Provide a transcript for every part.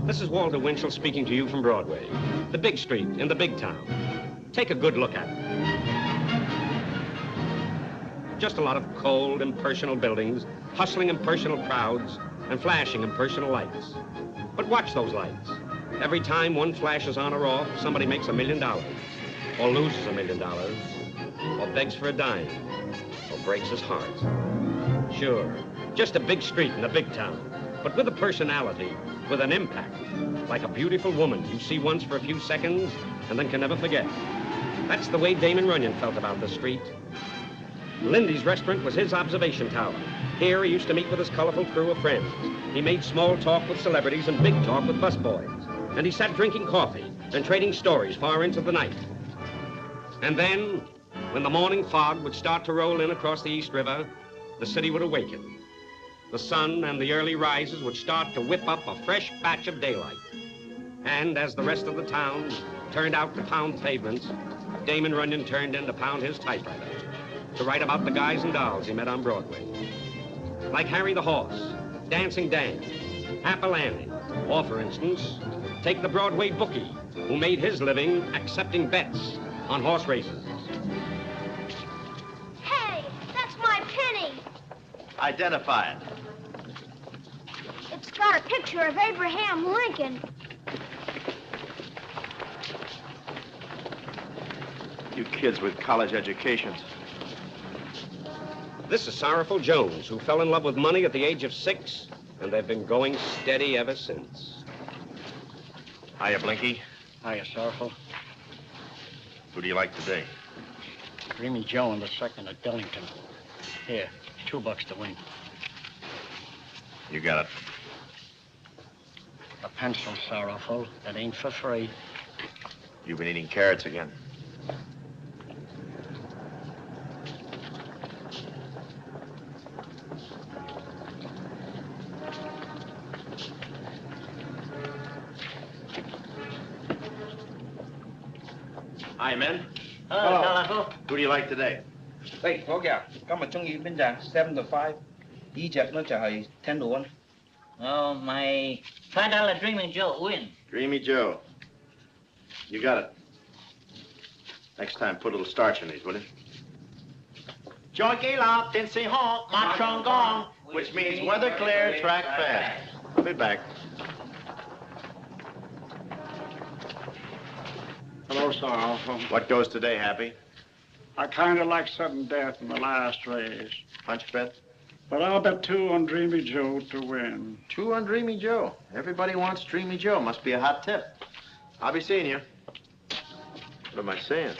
This is Walter Winchell speaking to you from Broadway, the big street in the big town. Take a good look at it. Just a lot of cold, impersonal buildings, hustling impersonal crowds, and flashing impersonal lights. But watch those lights. Every time one flashes on or off, somebody makes $1 million, or loses $1 million, or begs for a dime, or breaks his heart. Sure, just a big street in a big town, but with a personality, with an impact, like a beautiful woman you see once for a few seconds and then can never forget. That's the way Damon Runyon felt about the street. Lindy's restaurant was his observation tower. Here he used to meet with his colorful crew of friends. He made small talk with celebrities and big talk with busboys. And he sat drinking coffee and trading stories far into the night. And then, when the morning fog would start to roll in across the East River, the city would awaken. The sun and the early rises would start to whip up a fresh patch of daylight. And as the rest of the town turned out to pound pavements, Damon Runyon turned in to pound his typewriter, to write about the guys and dolls he met on Broadway. Like Harry the Horse, Dancing Dan, Apple Annie, or for instance, take the Broadway bookie, who made his living accepting bets on horse races. Hey, that's my penny. Identify it. It's got a picture of Abraham Lincoln. You kids with college educations. This is Sorrowful Jones, who fell in love with money at the age of 6, and they've been going steady ever since. Hiya, Blinky. Hiya, Sorrowful. Who do you like today? Dreamy Joe in the second at Dillington. Here, $2 to win. You got it. A pencil, Sorrowful. That ain't for free. You've been eating carrots again. Hi, men. Hello, Sorrowful. Who do you like today? Hey, có kìa, các mà chung ý bên giảng 7 to 5. Ý chặt nó trả lời 10 to 1. Oh, my $5 Dreamy Joe win. Dreamy Joe. You got it. Next time, put a little starch in these, will you? Jockey locked in Sea Hall, march on gong, which means weather clear, track fast. I'll be back. Hello, Sorrowful. What goes today, Happy? I kind of like sudden death in the last race. Punch bet? But I'll bet 2 on Dreamy Joe to win. 2 on Dreamy Joe. Everybody wants Dreamy Joe. Must be a hot tip. I'll be seeing you. What am I saying?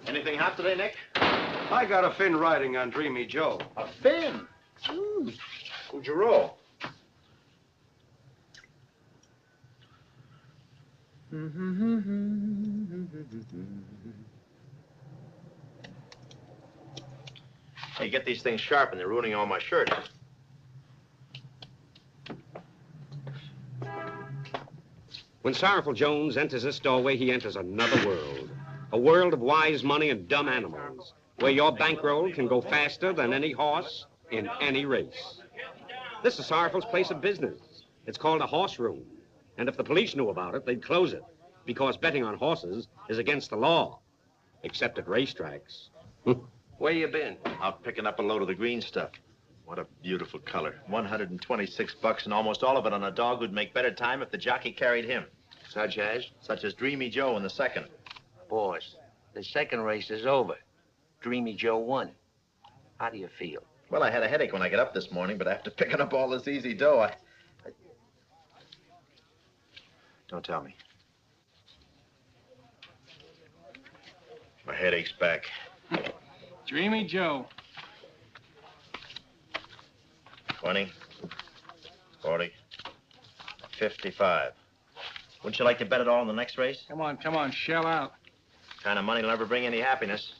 Anything hot today, Nick? I got a fin riding on Dreamy Joe. A fin? Who'd you roll? Hey, get these things sharp and they're ruining all my shirts. When Sorrowful Jones enters this doorway, he enters another world. A world of wise money and dumb animals, where your bankroll can go faster than any horse in any race. This is Sorrowful's place of business. It's called a horse room. And if the police knew about it, they'd close it, because betting on horses is against the law, except at racetracks. Where you been? Out picking up a load of the green stuff. What a beautiful color. $126 and almost all of it on a dog who'd make better time if the jockey carried him. Such as? Such as Dreamy Joe in the second. Boss, the second race is over. Dreamy Joe won. How do you feel? Well, I had a headache when I got up this morning, but after picking up all this easy dough, I... Don't tell me. My headache's back. Dreamy Joe. 20, 40, 55. Wouldn't you like to bet it all in the next race? Come on, shell out. Kind of money will never bring any happiness.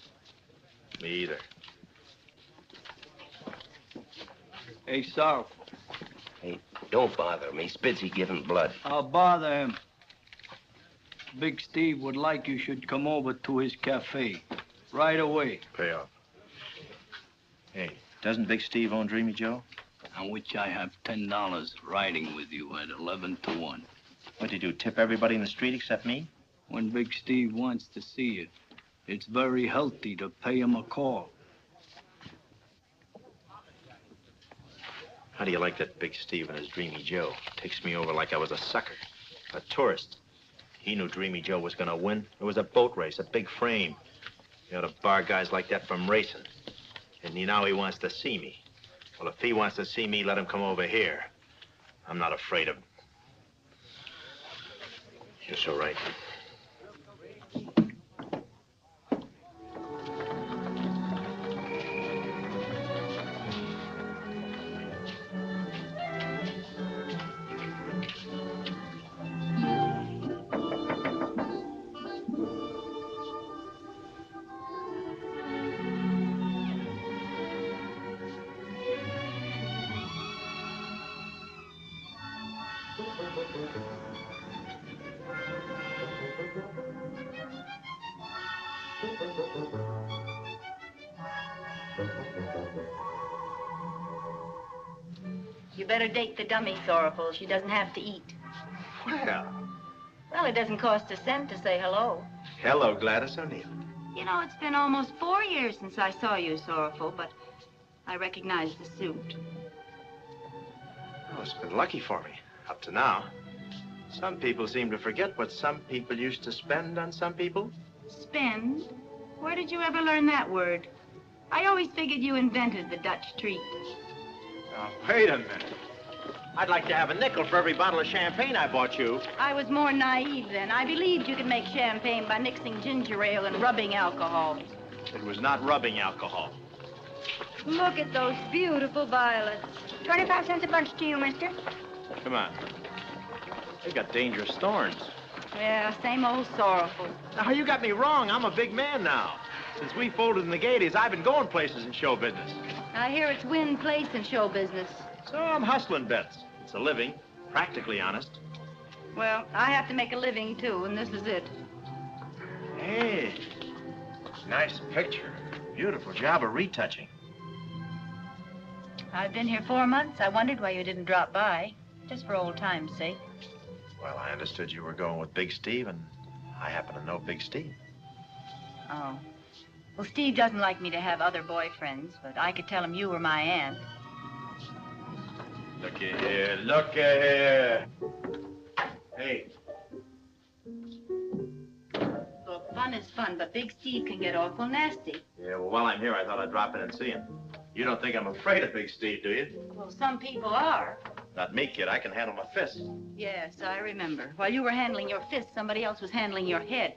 Me either. Hey, Sorrowful. Hey, don't bother me. Spitzy giving blood. I'll bother him. Big Steve would like you should come over to his cafe. Right away. Pay off. Hey, doesn't Big Steve own Dreamy Joe? On which I have $10 riding with you at 11 to 1. What'd you do, tip everybody in the street except me? When Big Steve wants to see you, it's very healthy to pay him a call. How do you like that Big Steve and his Dreamy Joe? Takes me over like I was a sucker, a tourist. He knew Dreamy Joe was gonna win. It was a boat race, a big frame. You ought to bar guys like that from racing. And now he wants to see me. Well, if he wants to see me, let him come over here. I'm not afraid of him. You're so right. You better date the dummy, Sorrowful. She doesn't have to eat. Well, it doesn't cost a cent to say hello. Hello, Gladys O'Neill. You know, it's been almost 4 years since I saw you, Sorrowful, but I recognize the suit. Oh, it's been lucky for me, up to now. Some people seem to forget what some people used to spend on some people. Spend? Where did you ever learn that word? I always figured you invented the Dutch treat. Now, wait a minute. I'd like to have a nickel for every bottle of champagne I bought you. I was more naive then. I believed you could make champagne by mixing ginger ale and rubbing alcohol. It was not rubbing alcohol. Look at those beautiful violets. 25 cents a bunch to you, mister. Come on. They've got dangerous thorns. Yeah, same old Sorrowful. Now, you got me wrong. I'm a big man now. Since we folded in the Gaieties, I've been going places in show business. I hear it's win place in show business. So I'm hustling bets. It's a living, practically honest. Well, I have to make a living, too, and this is it. Hey, nice picture. Beautiful job of retouching. I've been here 4 months. I wondered why you didn't drop by, just for old time's sake. Well, I understood you were going with Big Steve, and I happen to know Big Steve. Oh. Well, Steve doesn't like me to have other boyfriends, but I could tell him you were my aunt. Looky here, looky here. Hey. Look, fun is fun, but Big Steve can get awful nasty. Yeah, well, while I'm here, I thought I'd drop in and see him. You don't think I'm afraid of Big Steve, do you? Well, some people are. Not me, kid. I can handle my fist. Yes, I remember. While you were handling your fist, somebody else was handling your head.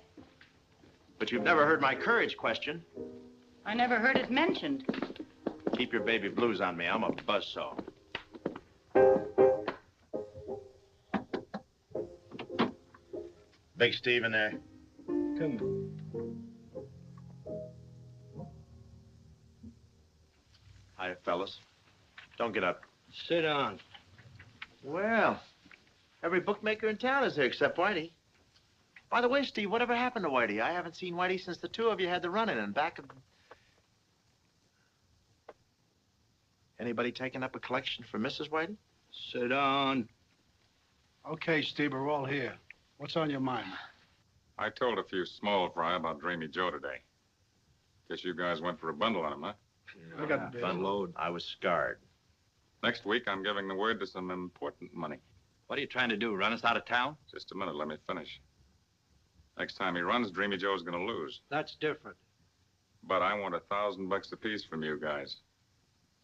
But you've never heard my courage question. I never heard it mentioned. Keep your baby blues on me. I'm a buzzsaw. Big Steve in there. Come. Hi, fellas. Don't get up. Sit down. Well, every bookmaker in town is here except Whitey. By the way, Steve, whatever happened to Whitey? I haven't seen Whitey since the two of you had the run-in and back of... Anybody taking up a collection for Mrs. Whitey? Sit down. Okay, Steve, we're all here. What's on your mind? I told a few small fry about Dreamy Joe today. Guess you guys went for a bundle on him, huh? I got the bill. Unload. I was scarred. Next week, I'm giving the word to some important money. What are you trying to do, run us out of town? Just a minute, let me finish. Next time he runs, Dreamy Joe's gonna lose. That's different. But I want $1,000 apiece from you guys.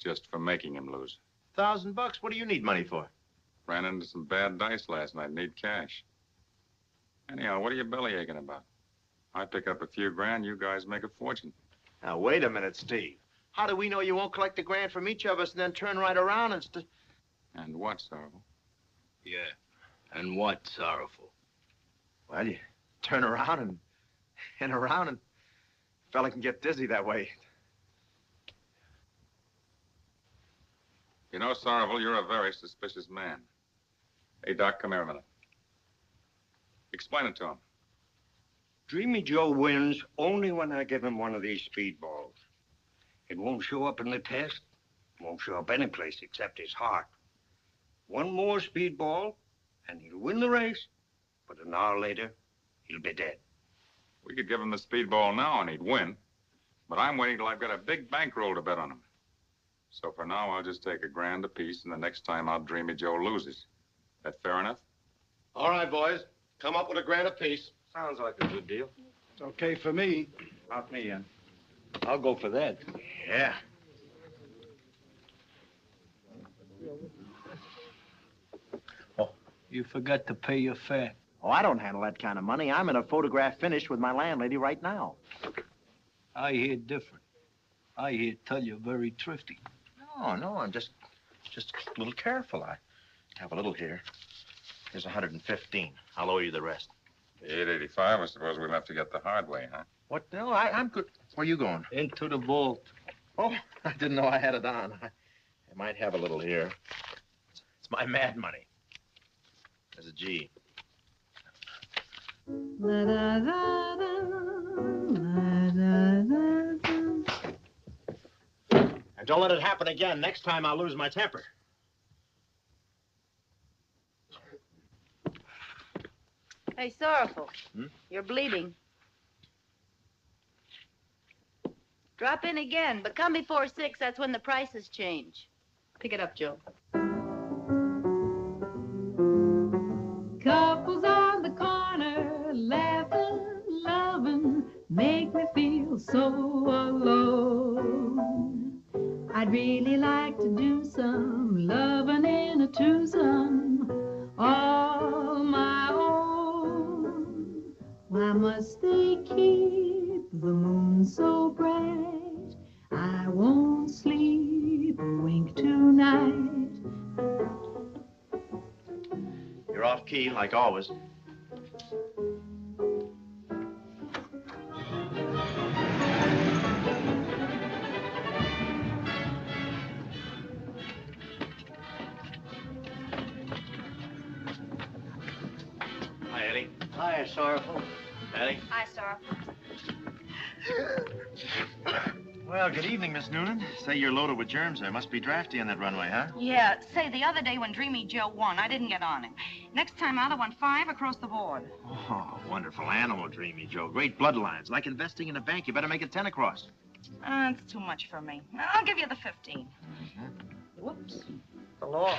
Just for making him lose. $1,000? What do you need money for? Ran into some bad dice last night, need cash. Anyhow, what are you bellyaching about? I pick up a few grand, you guys make a fortune. Now, wait a minute, Steve. How do we know you won't collect a grand from each of us and then turn right around and And what, Sorrowful? Yeah. And what, Sorrowful? Well, you turn around and around, and a fella can get dizzy that way. You know, Sorrowful, you're a very suspicious man. Hey, Doc, come here a minute. Explain it to him. Dreamy Joe wins only when I give him one of these speedballs. It won't show up in the test. Won't show up any place except his heart. One more speedball, and he'll win the race. But an hour later, he'll be dead. We could give him the speedball now and he'd win. But I'm waiting till I've got a big bankroll to bet on him. So for now, I'll just take $1,000 apiece, and the next time out, Dreamy Joe loses. That fair enough? All right, boys. Come up with $1,000 apiece. Sounds like a good deal. It's okay for me. Not me, I'll go for that. Yeah. You forgot to pay your fare. Oh, I don't handle that kind of money. I'm in a photograph finish with my landlady right now. I hear different. I hear tell you're very thrifty. No, I'm just a little careful. I have a little here. Here's 115. I'll owe you the rest. The 885, I suppose we'll have to get the hard way, huh? What? No, I'm good. Where are you going? Into the vault. Oh, I didn't know I had it on. I might have a little here. It's my mad money. There's a G. And don't let it happen again. Next time I'll lose my temper. Hey, Sorrowful. Hmm? You're bleeding. Drop in again, but come before 6. That's when the prices change. Pick it up, Joe. Couples on the corner, laughing, loving, make me feel so alone. I'd really like to do some loving in a twosome, all my own. Why must they keep the moon so bright? I won't sleep a wink tonight. You're off key, like always. Hi, Eddie. Hi, Sorrowful. Eddie. Hi, Sorrowful. Well, good evening, Miss Noonan. Say you're loaded with germs there. Must be drafty on that runway, huh? Yeah, say, the other day when Dreamy Joe won, I didn't get on him. Next time out, I won 5 across the board. Oh, wonderful animal, Dreamy Joe. Great bloodlines. Like investing in a bank. You better make it 10 across. It's too much for me. I'll give you the 15. Whoops. The law.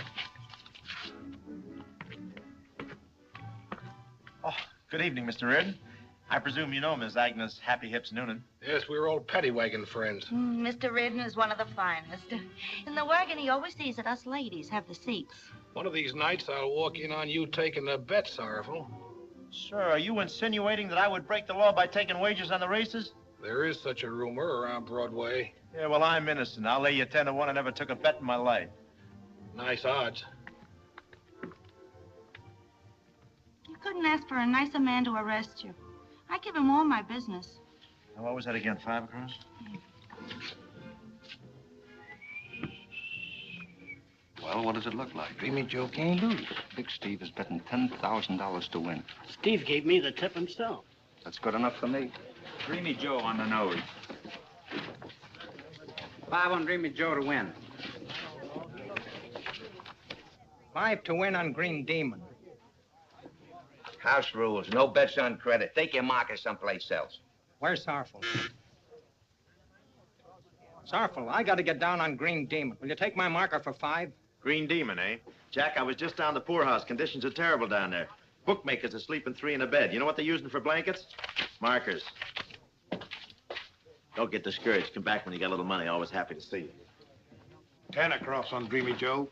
Oh, good evening, Mr. Reardon. I presume you know Miss Agnes Happy Hips Noonan. Yes, we were old paddy wagon friends. Mr. Reardon is one of the finest. In the wagon, he always sees that us ladies have the seats. One of these nights, I'll walk in on you taking the bet, Sorrowful. Sir, are you insinuating that I would break the law by taking wagers on the races? There is such a rumor around Broadway. Yeah, well, I'm innocent. I'll lay you 10 to 1. I never took a bet in my life. Nice odds. You couldn't ask for a nicer man to arrest you. I give him all my business. Now, what was that again, 5 across? Well, what does it look like? Dreamy Joe can't lose. Big Steve is betting $10,000 to win. Steve gave me the tip himself. That's good enough for me. Dreamy Joe on the nose. 5 on Dreamy Joe to win. 5 to win on Green Demon. House rules, no bets on credit. Take your marker someplace else. Where's Sorrowful? Sorrowful, I got to get down on Green Demon. Will you take my marker for 5? Green Demon, eh? Jack, I was just down the poorhouse. Conditions are terrible down there. Bookmakers are sleeping 3 in a bed. You know what they're using for blankets? Markers. Don't get discouraged. Come back when you got a little money. Always happy to see you. 10 across on Dreamy Joe.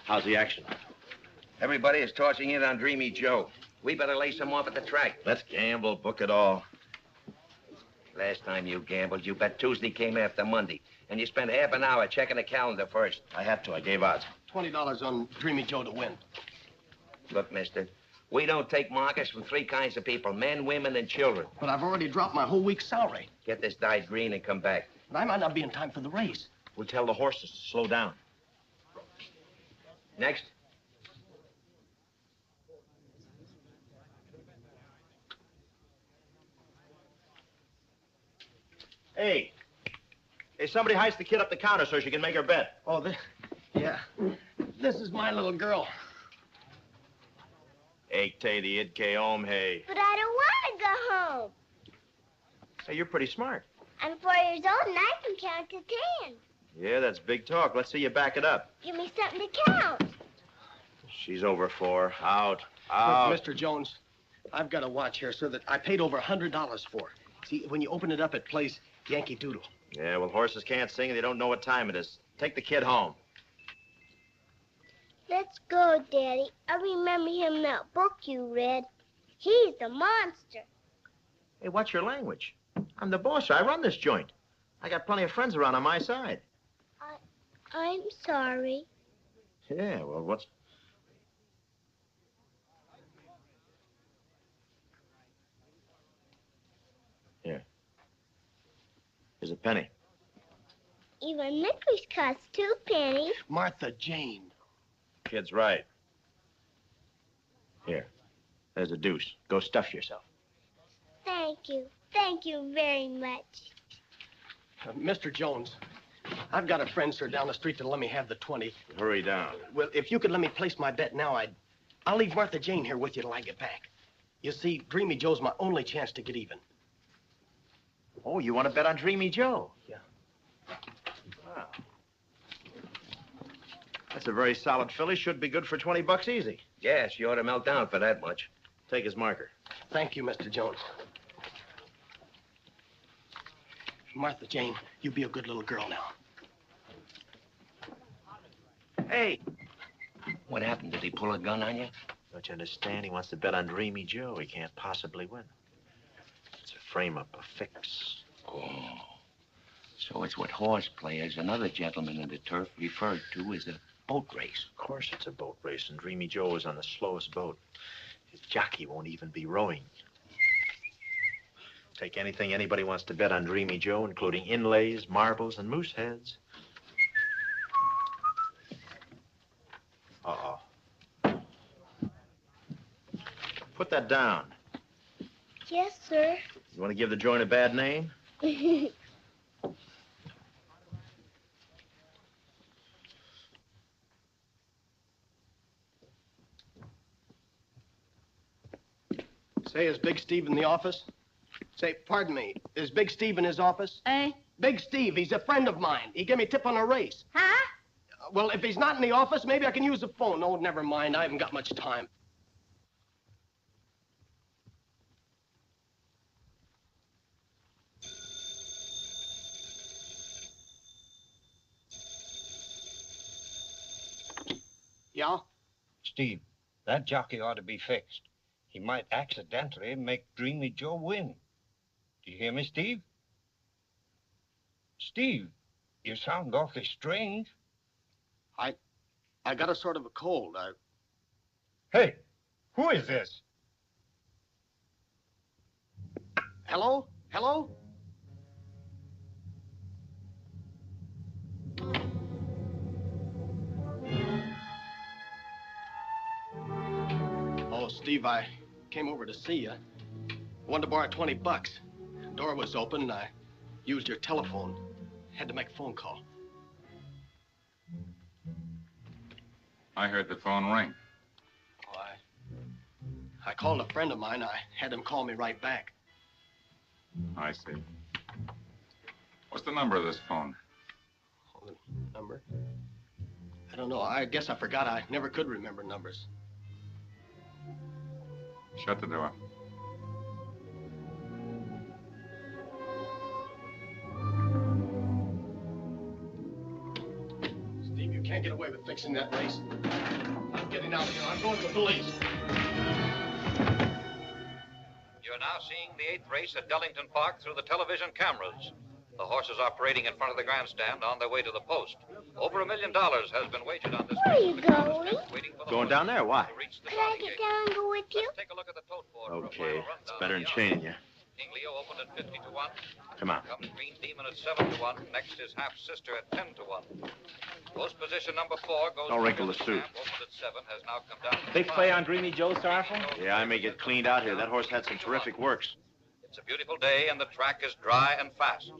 How's the action? Everybody is tossing in on Dreamy Joe. We better lay some off at the track. Let's gamble. Book it all. Last time you gambled, you bet Tuesday came after Monday. And you spent half an hour checking the calendar first. I had to. I gave odds. $20 on Dreamy Joe to win. Look, mister, we don't take markers from 3 kinds of people, men, women, and children. But I've already dropped my whole week's salary. Get this dyed green and come back. But I might not be in time for the race. We'll tell the horses to slow down. Next. Hey. Hey, somebody heist the kid up the counter so she can make her bet. Oh, yeah. This is my little girl. Ekte the idke om, hey. But I don't want to go home. Hey, you're pretty smart. I'm 4 years old and I can count to 10. Yeah, that's big talk. Let's see you back it up. Give me something to count. She's over 4. Out. Look, Mr. Jones, I've got a watch here, sir, that I paid over $100 for. See, when you open it up, it plays Yankee Doodle. Yeah, well, horses can't sing and they don't know what time it is. Take the kid home. Let's go, Daddy. I remember him in that book you read. He's the monster. Hey, what's your language? I'm the boss. I run this joint. I got plenty of friends around on my side. I'm sorry. Yeah, well, what's... Here. Here's a penny. Even licorice costs 2 pennies. Martha Jane. Kid's right. Here. There's a deuce. Go stuff yourself. Thank you. Thank you very much. Mr. Jones, I've got a friend, sir, down the street that'll let me have the 20. Hurry down. Well, if you could let me place my bet now, I'll leave Martha Jane here with you till I get back. You see, Dreamy Joe's my only chance to get even. Oh, you want to bet on Dreamy Joe? Yeah. Wow. That's a very solid filly. Should be good for 20 bucks easy. Yes, you ought to melt down for that much. Take his marker. Thank you, Mr. Jones. Martha Jane, you be a good little girl now. Hey! What happened? Did he pull a gun on you? Don't you understand? He wants to bet on Dreamy Joe. He can't possibly win. It's a frame-up, a fix. Oh. So it's what horse players and other gentlemen in the turf referred to as a boat race. Of course it's a boat race, and Dreamy Joe is on the slowest boat. His jockey won't even be rowing. Take anything anybody wants to bet on Dreamy Joe, including inlays, marbles, and moose heads. Uh-oh. Put that down. Yes, sir. You want to give the joint a bad name? Say, is Big Steve in the office? Say, pardon me, is Big Steve in his office? Eh? Big Steve, he's a friend of mine. He gave me a tip on a race. Huh? Well, if he's not in the office, maybe I can use the phone. No, never mind. I haven't got much time. Yeah? Steve, that jockey ought to be fixed. He might accidentally make Dreamy Joe win. Do you hear me, Steve? Steve, you sound awfully strange. I got a sort of a cold. Hey, who is this? Hello? Hello? Oh, Steve, I came over to see you. Wanted to borrow 20 bucks. Door was open, and I used your telephone. Had to make a phone call. I heard the phone ring. Oh, I called a friend of mine. I had him call me right back. I see. What's the number of this phone? Oh, the number? I don't know. I guess I forgot. I never could remember numbers. Shut the door. Steve, you can't get away with fixing that race. I'm getting out of here. I'm going to the police. You're now seeing the 8th race at Dellington Park through the television cameras. The horses are parading in front of the grandstand on their way to the post. Over $1 million has been wagered on this Where are race. you going? Going down there? Why? Could I get down and go with you? Take a look at the tote board. Okay, it's better than chaining you. King Leo opened at 50 to 1. Come on. Comes Green Demon at 7 to 1. Next is Half Sister at 10 to 1. Post position number 4 goes. Don't wrinkle the suit. Opened at 7 has now come down. Big play on Dreamy Joe, Sorrowful? Yeah, I may get cleaned out here. That horse had some terrific works. It's a beautiful day and the track is dry and fast.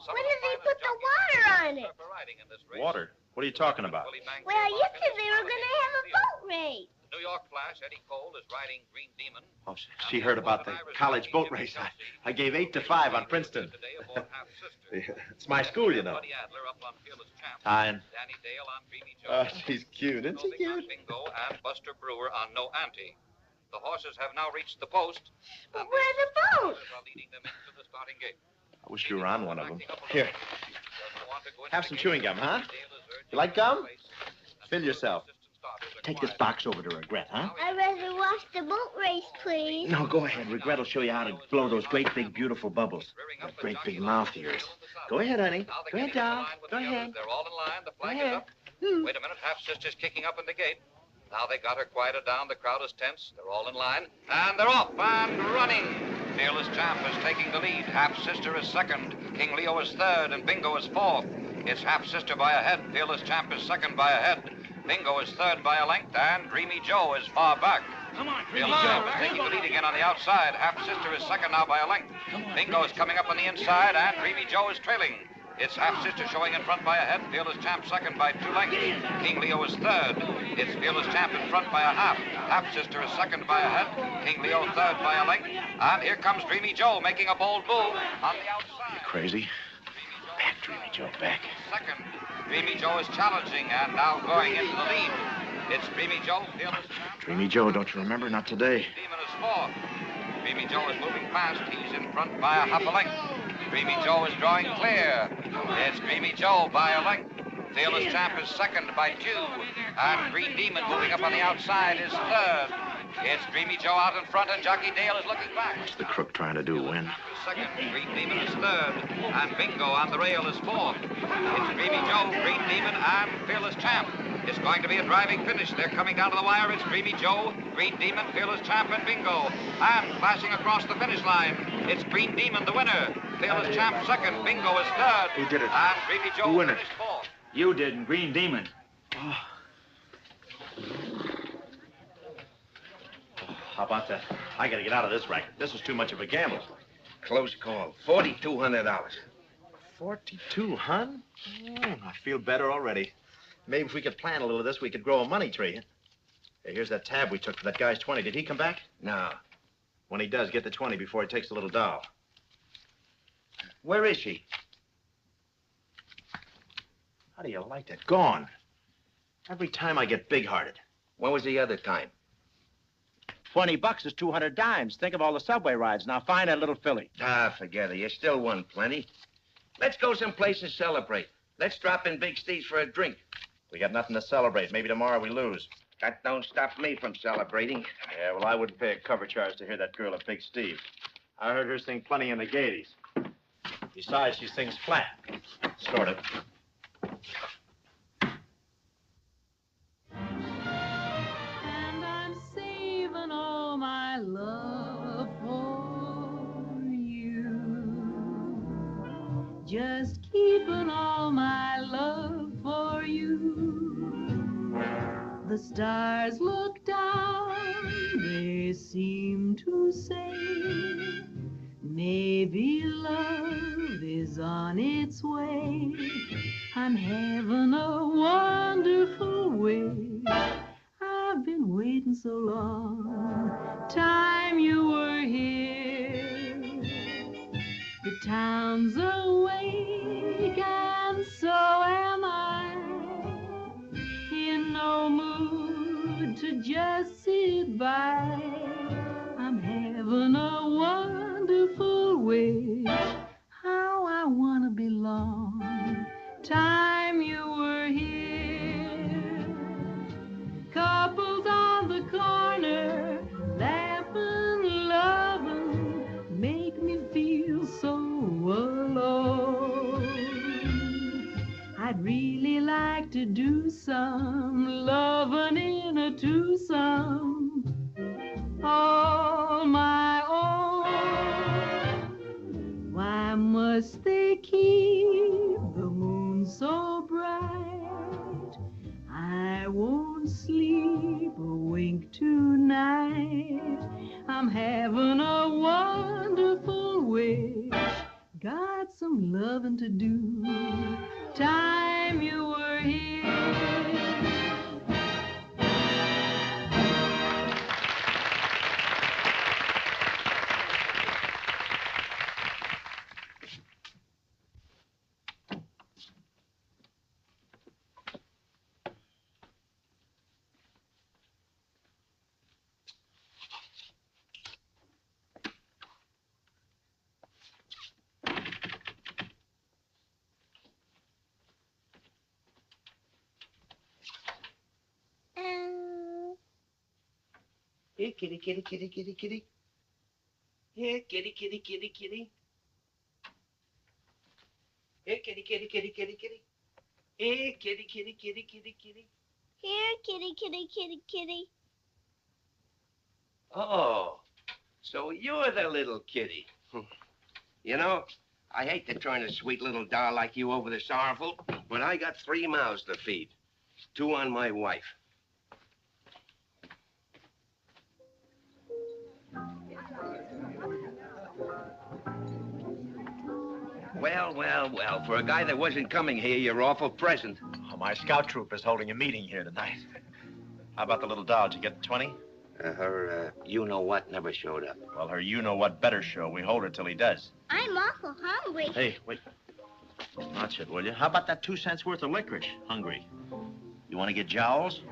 When did they put the water on it? Water? What are you talking about? Well, you said they were going to have a boat race. New York Flash Eddie Cole is riding Green Demon. Oh, she heard about the college boat race. I gave 8 to 5 on Princeton. It's my school, you know. Tyne. Oh, she's cute. Isn't she cute? Bingo and Buster Brewer on No Ante. The horses have now reached the post. But where are the boats? Leading them into the starting gate. I wish you were on one of them. Here. Have some chewing gum, huh? You like gum? Fill yourself. Take this box over to Regret, huh? I'd rather watch the boat race, please. No, go ahead. Regret will show you how to blow those great big beautiful bubbles. That great big mouth of yours. Go ahead, honey. Go ahead, doll. Go ahead. They're all in line. The flag is up. Wait a minute. Half-sister's kicking up in the gate. Now they got her quieted down. The crowd is tense. They're all in line. And they're off and running. Fearless Champ is taking the lead. Half-sister is second. King Leo is third, and Bingo is fourth. It's Half-sister by a head. Fearless Champ is second by a head. Bingo is third by a length, and Dreamy Joe is far back. Come on, Fearless Champ is taking the lead again on the outside. Half-sister is second now by a length. Bingo is coming up on the inside, and Dreamy Joe is trailing. It's Half-sister showing in front by a head. Fearless Champ second by 2 lengths. King Leo is third. It's Fearless Champ in front by a half. Half-sister is second by a head. King Leo third by a length. And here comes Dreamy Joe making a bold move on the outside. You crazy? Back, Dreamy Joe, back. Second. Dreamy Joe is challenging and now going into the lead. It's Dreamy Joe, Fearless Champ. Dreamy Joe, don't you remember? Not today. Demon is fourth. Dreamy Joe is moving fast. He's in front by a half a length. Dreamy Joe is drawing clear. It's Dreamy Joe by a length. Fearless Champ is second by 2. And Green Demon moving up on the outside is third. It's Dreamy Joe out in front, and Jockey Dale is looking back. What's the crook trying to do, win? Second, Green Demon is third, and Bingo on the rail is fourth. It's Dreamy Joe, Green Demon, and Fearless Champ. It's going to be a driving finish. They're coming down to the wire. It's Dreamy Joe, Green Demon, Fearless Champ, and Bingo. And flashing across the finish line, it's Green Demon, the winner. Fearless Champ second, Bingo is third. Who did it? And Dreamy Joe Who won it? finished fourth. You did, and Green Demon. Oh. How about that? I gotta get out of this racket. This is too much of a gamble. Close call. $4,200. 42, hun? I feel better already. Maybe if we could plan a little of this, we could grow a money tree. Hey, here's that tab we took for that guy's 20. Did he come back? No. When he does, get the 20 before he takes the little doll. Where is she? How do you like that? Gone. Every time I get big-hearted. When was the other time? $20 is 200 dimes. Think of all the subway rides. Now find that little filly. Ah, forget it. You still won plenty. Let's go someplace and celebrate. Let's drop in Big Steve's for a drink. We got nothing to celebrate. Maybe tomorrow we lose. That don't stop me from celebrating. Yeah, well, I wouldn't pay a cover charge to hear that girl at Big Steve. I heard her sing plenty in the Gaieties. Besides, she sings flat. Sort of. And I'm saving all my love for you. Just keeping all my love for you. The stars look down, they seem to say, maybe love is on its way. I'm having a wonderful wish. I've been waiting so long. Time you were here. The town's awake and so am I. In no mood to just sit by. I'm having a wonderful wish. How I wanna belong. Time you were here. Couples on the corner, laughing, loving, make me feel so alone. I'd really like to do some loving in a twosome, all my own. Why must they keep the moon so bright? I won't sleep a wink tonight. I'm having a wonderful wish. got some loving to do. Time you were here. Here, kitty, kitty, kitty, kitty, kitty. Here, kitty, kitty, kitty, kitty. Here, kitty, kitty, kitty, kitty, kitty. Here, kitty, kitty, kitty, kitty, kitty. Here, kitty, kitty, kitty, kitty. Oh, so you're the little kitty. You know, I hate to turn a sweet little doll like you over the sorrowful, but I got 3 mouths to feed. 2 on my wife. Well, well, well, for a guy that wasn't coming here, you're awful present. Oh, my scout troop is holding a meeting here tonight. How about the little doll? Did you get the 20? Her you-know-what never showed up. Well, her you-know-what better show. We hold her till he does. I'm awful hungry. Hey, wait. Watch it, will you? How about that 2 cents worth of licorice? Hungry. You want to get jowls?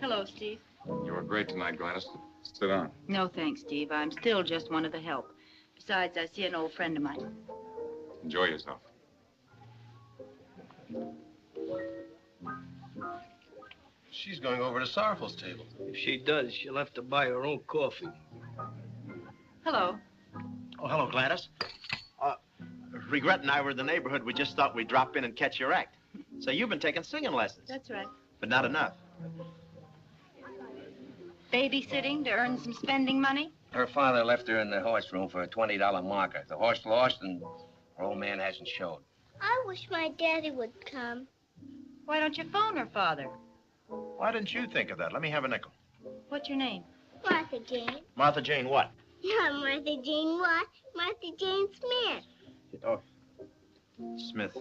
Hello, Steve. You were great tonight, Gladys. Sit down. No, thanks, Steve. I'm still just one of the help. Besides, I see an old friend of mine. Enjoy yourself. She's going over to Sorrowful's table. If she does, she'll have to buy her own coffee. Hello. Oh, hello, Gladys. Regret and I were in the neighborhood. We just thought we'd drop in and catch your act. So you've been taking singing lessons. That's right. But not enough. Babysitting to earn some spending money? Her father left her in the horse room for a $20 marker. The horse lost, and her old man hasn't showed. I wish my daddy would come. Why don't you phone her father? Why didn't you think of that? Let me have a nickel. What's your name? Martha Jane. Martha Jane what? Not Martha Jane what? Martha Jane Smith. Oh, Smith.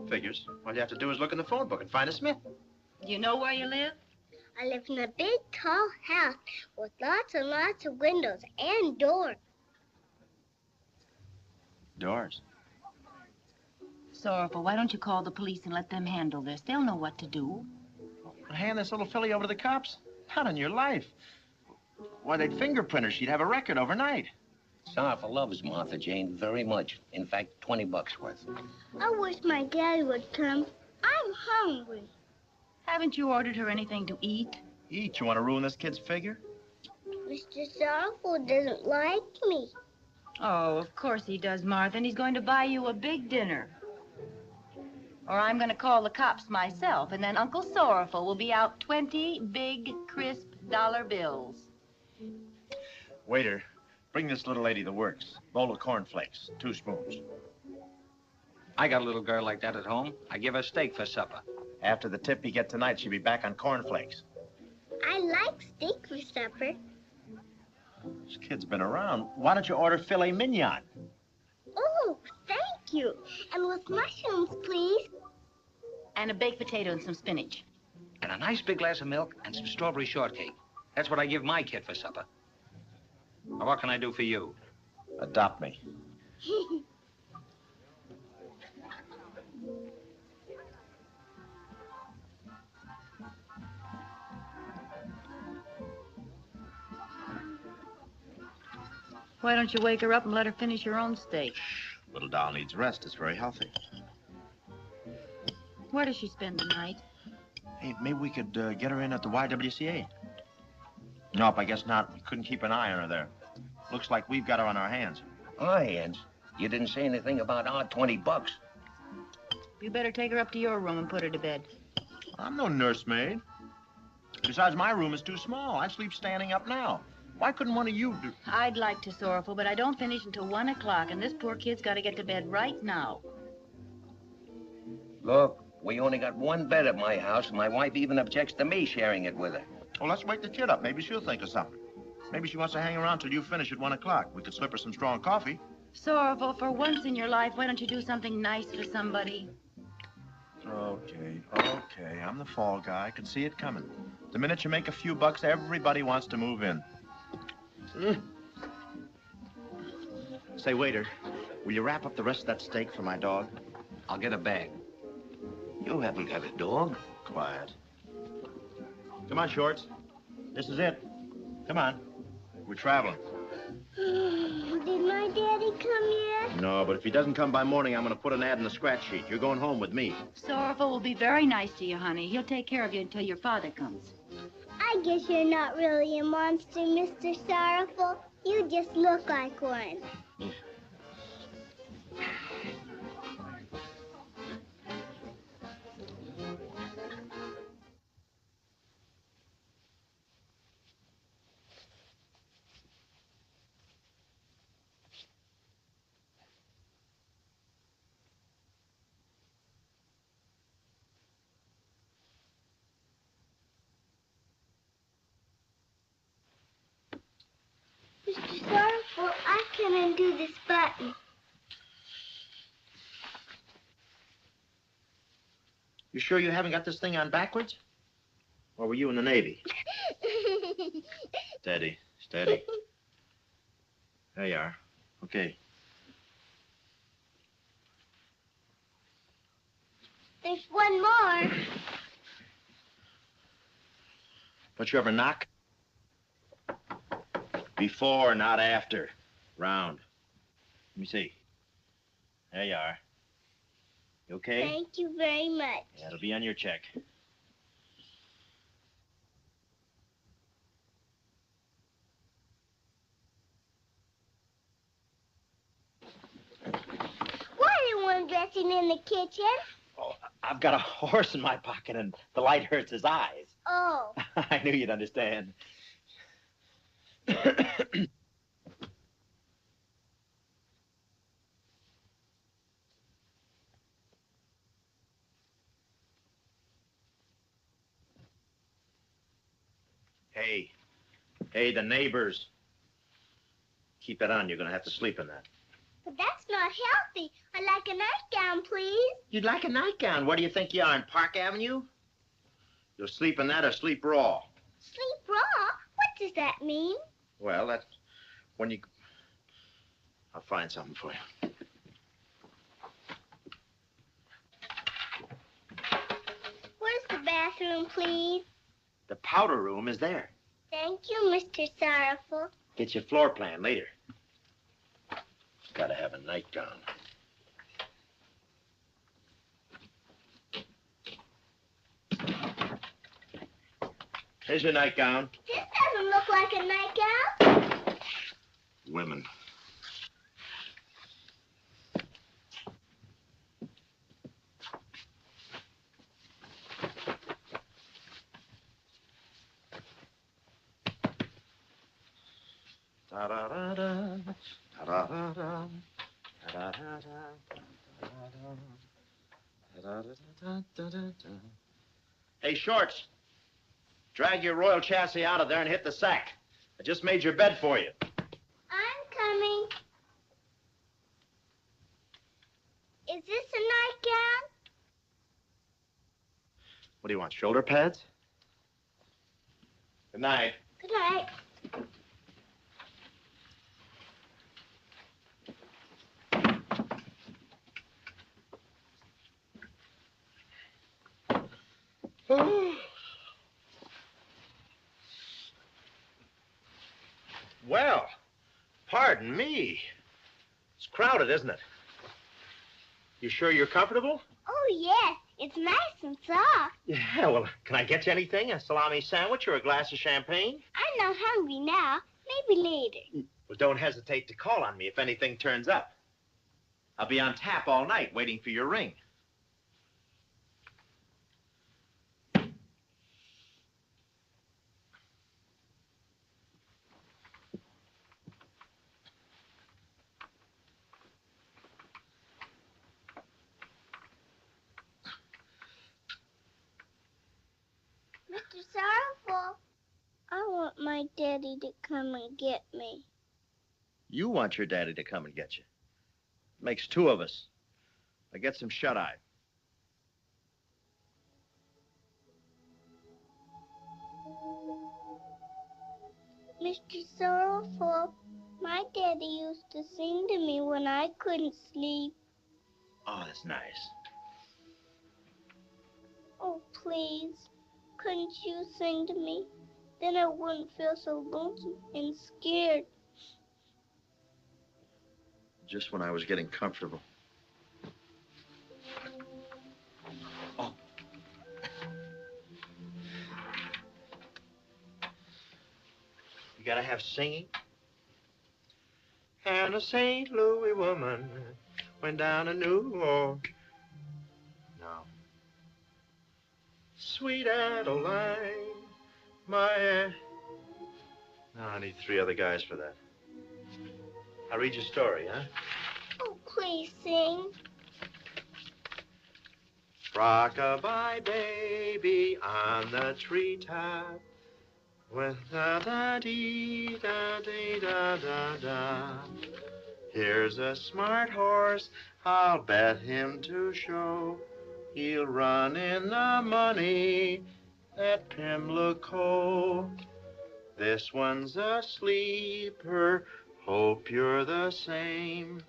Figures. All you have to do is look in the phone book and find a Smith. Do you know where you live? I live in a big, tall house with lots and lots of windows and doors. Doors? Sorrowful, why don't you call the police and let them handle this? They'll know what to do. Hand this little filly over to the cops? Not in your life. Why, they'd fingerprint her. She'd have a record overnight. Sorrowful loves Martha Jane very much. In fact, $20 worth. I wish my daddy would come. I'm hungry. Haven't you ordered her anything to eat? Eat? You want to ruin this kid's figure? Mr. Sorrowful doesn't like me. Oh, of course he does, Martha, and he's going to buy you a big dinner. Or I'm going to call the cops myself, and then Uncle Sorrowful will be out 20 big, crisp dollar bills. Waiter, bring this little lady the works. Bowl of cornflakes, 2 spoons. I got a little girl like that at home. I give her steak for supper. After the tip you get tonight, she'll be back on cornflakes. I like steak for supper. This kid's been around. Why don't you order filet mignon? Oh, thank you. And with mushrooms, please. And a baked potato and some spinach. And a nice big glass of milk and some strawberry shortcake. That's what I give my kid for supper. Now, what can I do for you? Adopt me. Why don't you wake her up and let her finish her own steak? Little doll needs rest. It's very healthy. Where does she spend the night? Hey, maybe we could get her in at the YWCA. Nope, I guess not. We couldn't keep an eye on her there. Looks like we've got her on our hands. Our hands? You didn't say anything about our $20. You better take her up to your room and put her to bed. I'm no nursemaid. Besides, my room is too small. I sleep standing up now. Why couldn't one of you do... I'd like to, Sorrowful, but I don't finish until 1 o'clock, and this poor kid's got to get to bed right now. Look, we only got 1 bed at my house, and my wife even objects to me sharing it with her. Well, let's wake the kid up. Maybe she'll think of something. Maybe she wants to hang around till you finish at 1 o'clock. We could slip her some strong coffee. Sorrowful, for once in your life, why don't you do something nice for somebody? Okay. I'm the fall guy. I can see it coming. The minute you make a few bucks, everybody wants to move in. Say, waiter, will you wrap up the rest of that steak for my dog? I'll get a bag. You haven't got a dog. Quiet. Come on, Shorts. This is it. Come on. We're traveling. Did my daddy come yet? No, but if he doesn't come by morning, I'm going to put an ad in the scratch sheet. You're going home with me. Sorrowful will be very nice to you, honey. He'll take care of you until your father comes. I guess you're not really a monster, Mr. Sorrowful. You just look like one. Mr. Sorrowful, I can undo this button. You sure you haven't got this thing on backwards? Or were you in the Navy? Steady, steady. There you are. Okay. There's one more. Don't you ever knock? Before, not after. Round. Let me see. There you are. You okay? Thank you very much. Yeah, it'll be on your check. Why are you undressing in the kitchen? Oh, I've got a horse in my pocket and the light hurts his eyes. Oh. I knew you'd understand. Hey, the neighbors. Keep that on. You're going to have to sleep in that. But that's not healthy. I'd like a nightgown, please. You'd like a nightgown. Where do you think you are, in Park Avenue? You'll sleep in that or sleep raw. Sleep raw? What does that mean? Well, that's when you... I'll find something for you. Where's the bathroom, please? The powder room is there. Thank you, Mr. Sorrowful. Get your floor plan later. Gotta have a nightgown. Here's your nightgown. This doesn't look like a nightgown. Women. Hey, Shorts. Drag your royal chassis out of there and hit the sack. I just made your bed for you. I'm coming. Is this a nightgown? What do you want, shoulder pads? Good night. Good night. Well, pardon me. It's crowded, isn't it? You sure you're comfortable? Oh, yes. It's nice and soft. Yeah, well, can I get you anything? A salami sandwich or a glass of champagne? I'm not hungry now. Maybe later. Well, don't hesitate to call on me if anything turns up. I'll be on tap all night waiting for your ring. Mr. Sorrowful, I want my my daddy to come and get me. You want your daddy to come and get you. Makes two of us. Now get some shut-eye. Mr. Sorrowful, my daddy used to sing to me when I couldn't sleep. Oh, that's nice. Oh, please, couldn't you sing to me? Then I wouldn't feel so lonesome and scared. Just when I was getting comfortable. Oh. You gotta have singing. And a St. Louis woman went down to New Orleans. No. Sweet Adeline, my... No, I need 3 other guys for that. I'll read your story, huh? Oh, please sing. Rock-a-bye baby on the treetop with da-da-dee-da-dee-da-da-da. Here's a smart horse, I'll bet him to show. He'll run in the money at Pimlico. This one's a sleeper, hope you're the same.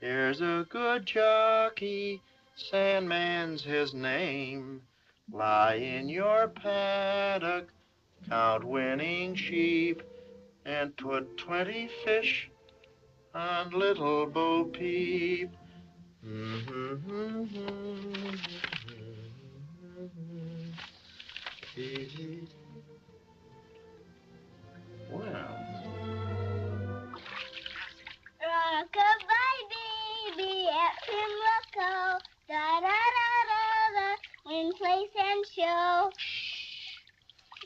Here's a good jockey, Sandman's his name. Lie in your paddock, count winning sheep, and put 20 fish on Little Bo Peep. Wow. Rock-a-bye baby at Pimlico, da-da-da-da-da, win, place, and show.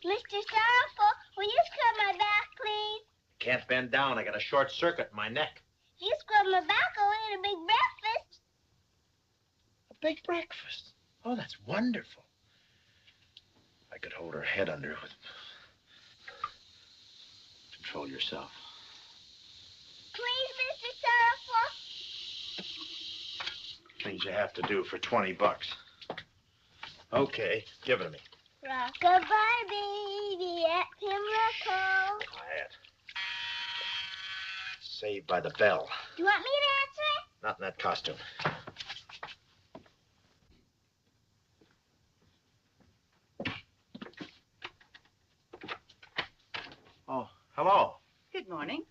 Mr. Sorrowful, will you scrub my back, please? Can't bend down, I got a short circuit in my neck. If you scrub my back, I'll eat a big breakfast. A big breakfast? Oh, that's wonderful. I could hold her head under with... Control yourself. Please, Mr. Sorrowful. Things you have to do for 20 bucks. Okay, give it to me. Rock-a-bye baby at Pimlico. Quiet. Saved by the bell. Do you want me to answer it? Not in that costume. Oh, hello. Good morning.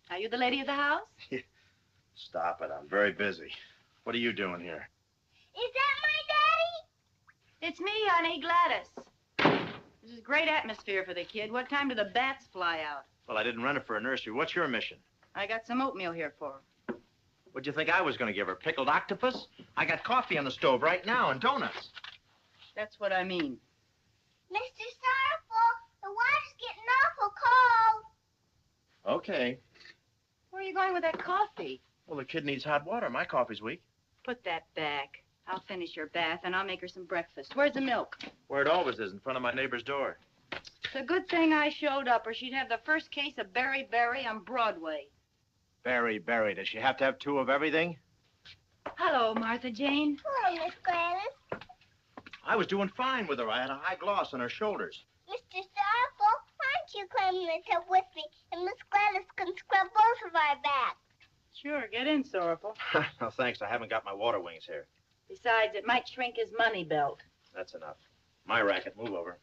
Are you the lady of the house? Stop it. I'm very busy. What are you doing here? Is that my daddy? It's me, honey, Gladys. This is great atmosphere for the kid. What time do the bats fly out? Well, I didn't rent her for a nursery. What's your mission? I got some oatmeal here for her. What'd you think I was going to give her? Pickled octopus? I got coffee on the stove right now and donuts. That's what I mean. Mr. Sorrowful, the water's getting awful cold. Okay. Where are you going with that coffee? Well, the kid needs hot water. My coffee's weak. Put that back. I'll finish your bath, and I'll make her some breakfast. Where's the milk? Where it always is, in front of my neighbor's door. It's a good thing I showed up, or she'd have the first case of berry on Broadway. Berry. Does she have to have 2 of everything? Hello, Martha Jane. Hello, Miss Gladys. I was doing fine with her. I had a high gloss on her shoulders. Mr. Sorrowful, why don't you climb in the tub with me, and Miss Gladys can scrub both of our backs? Sure, get in, Sorrowful. No, thanks. I haven't got my water wings here. Besides, it might shrink his money belt. That's enough. My racket. Move over.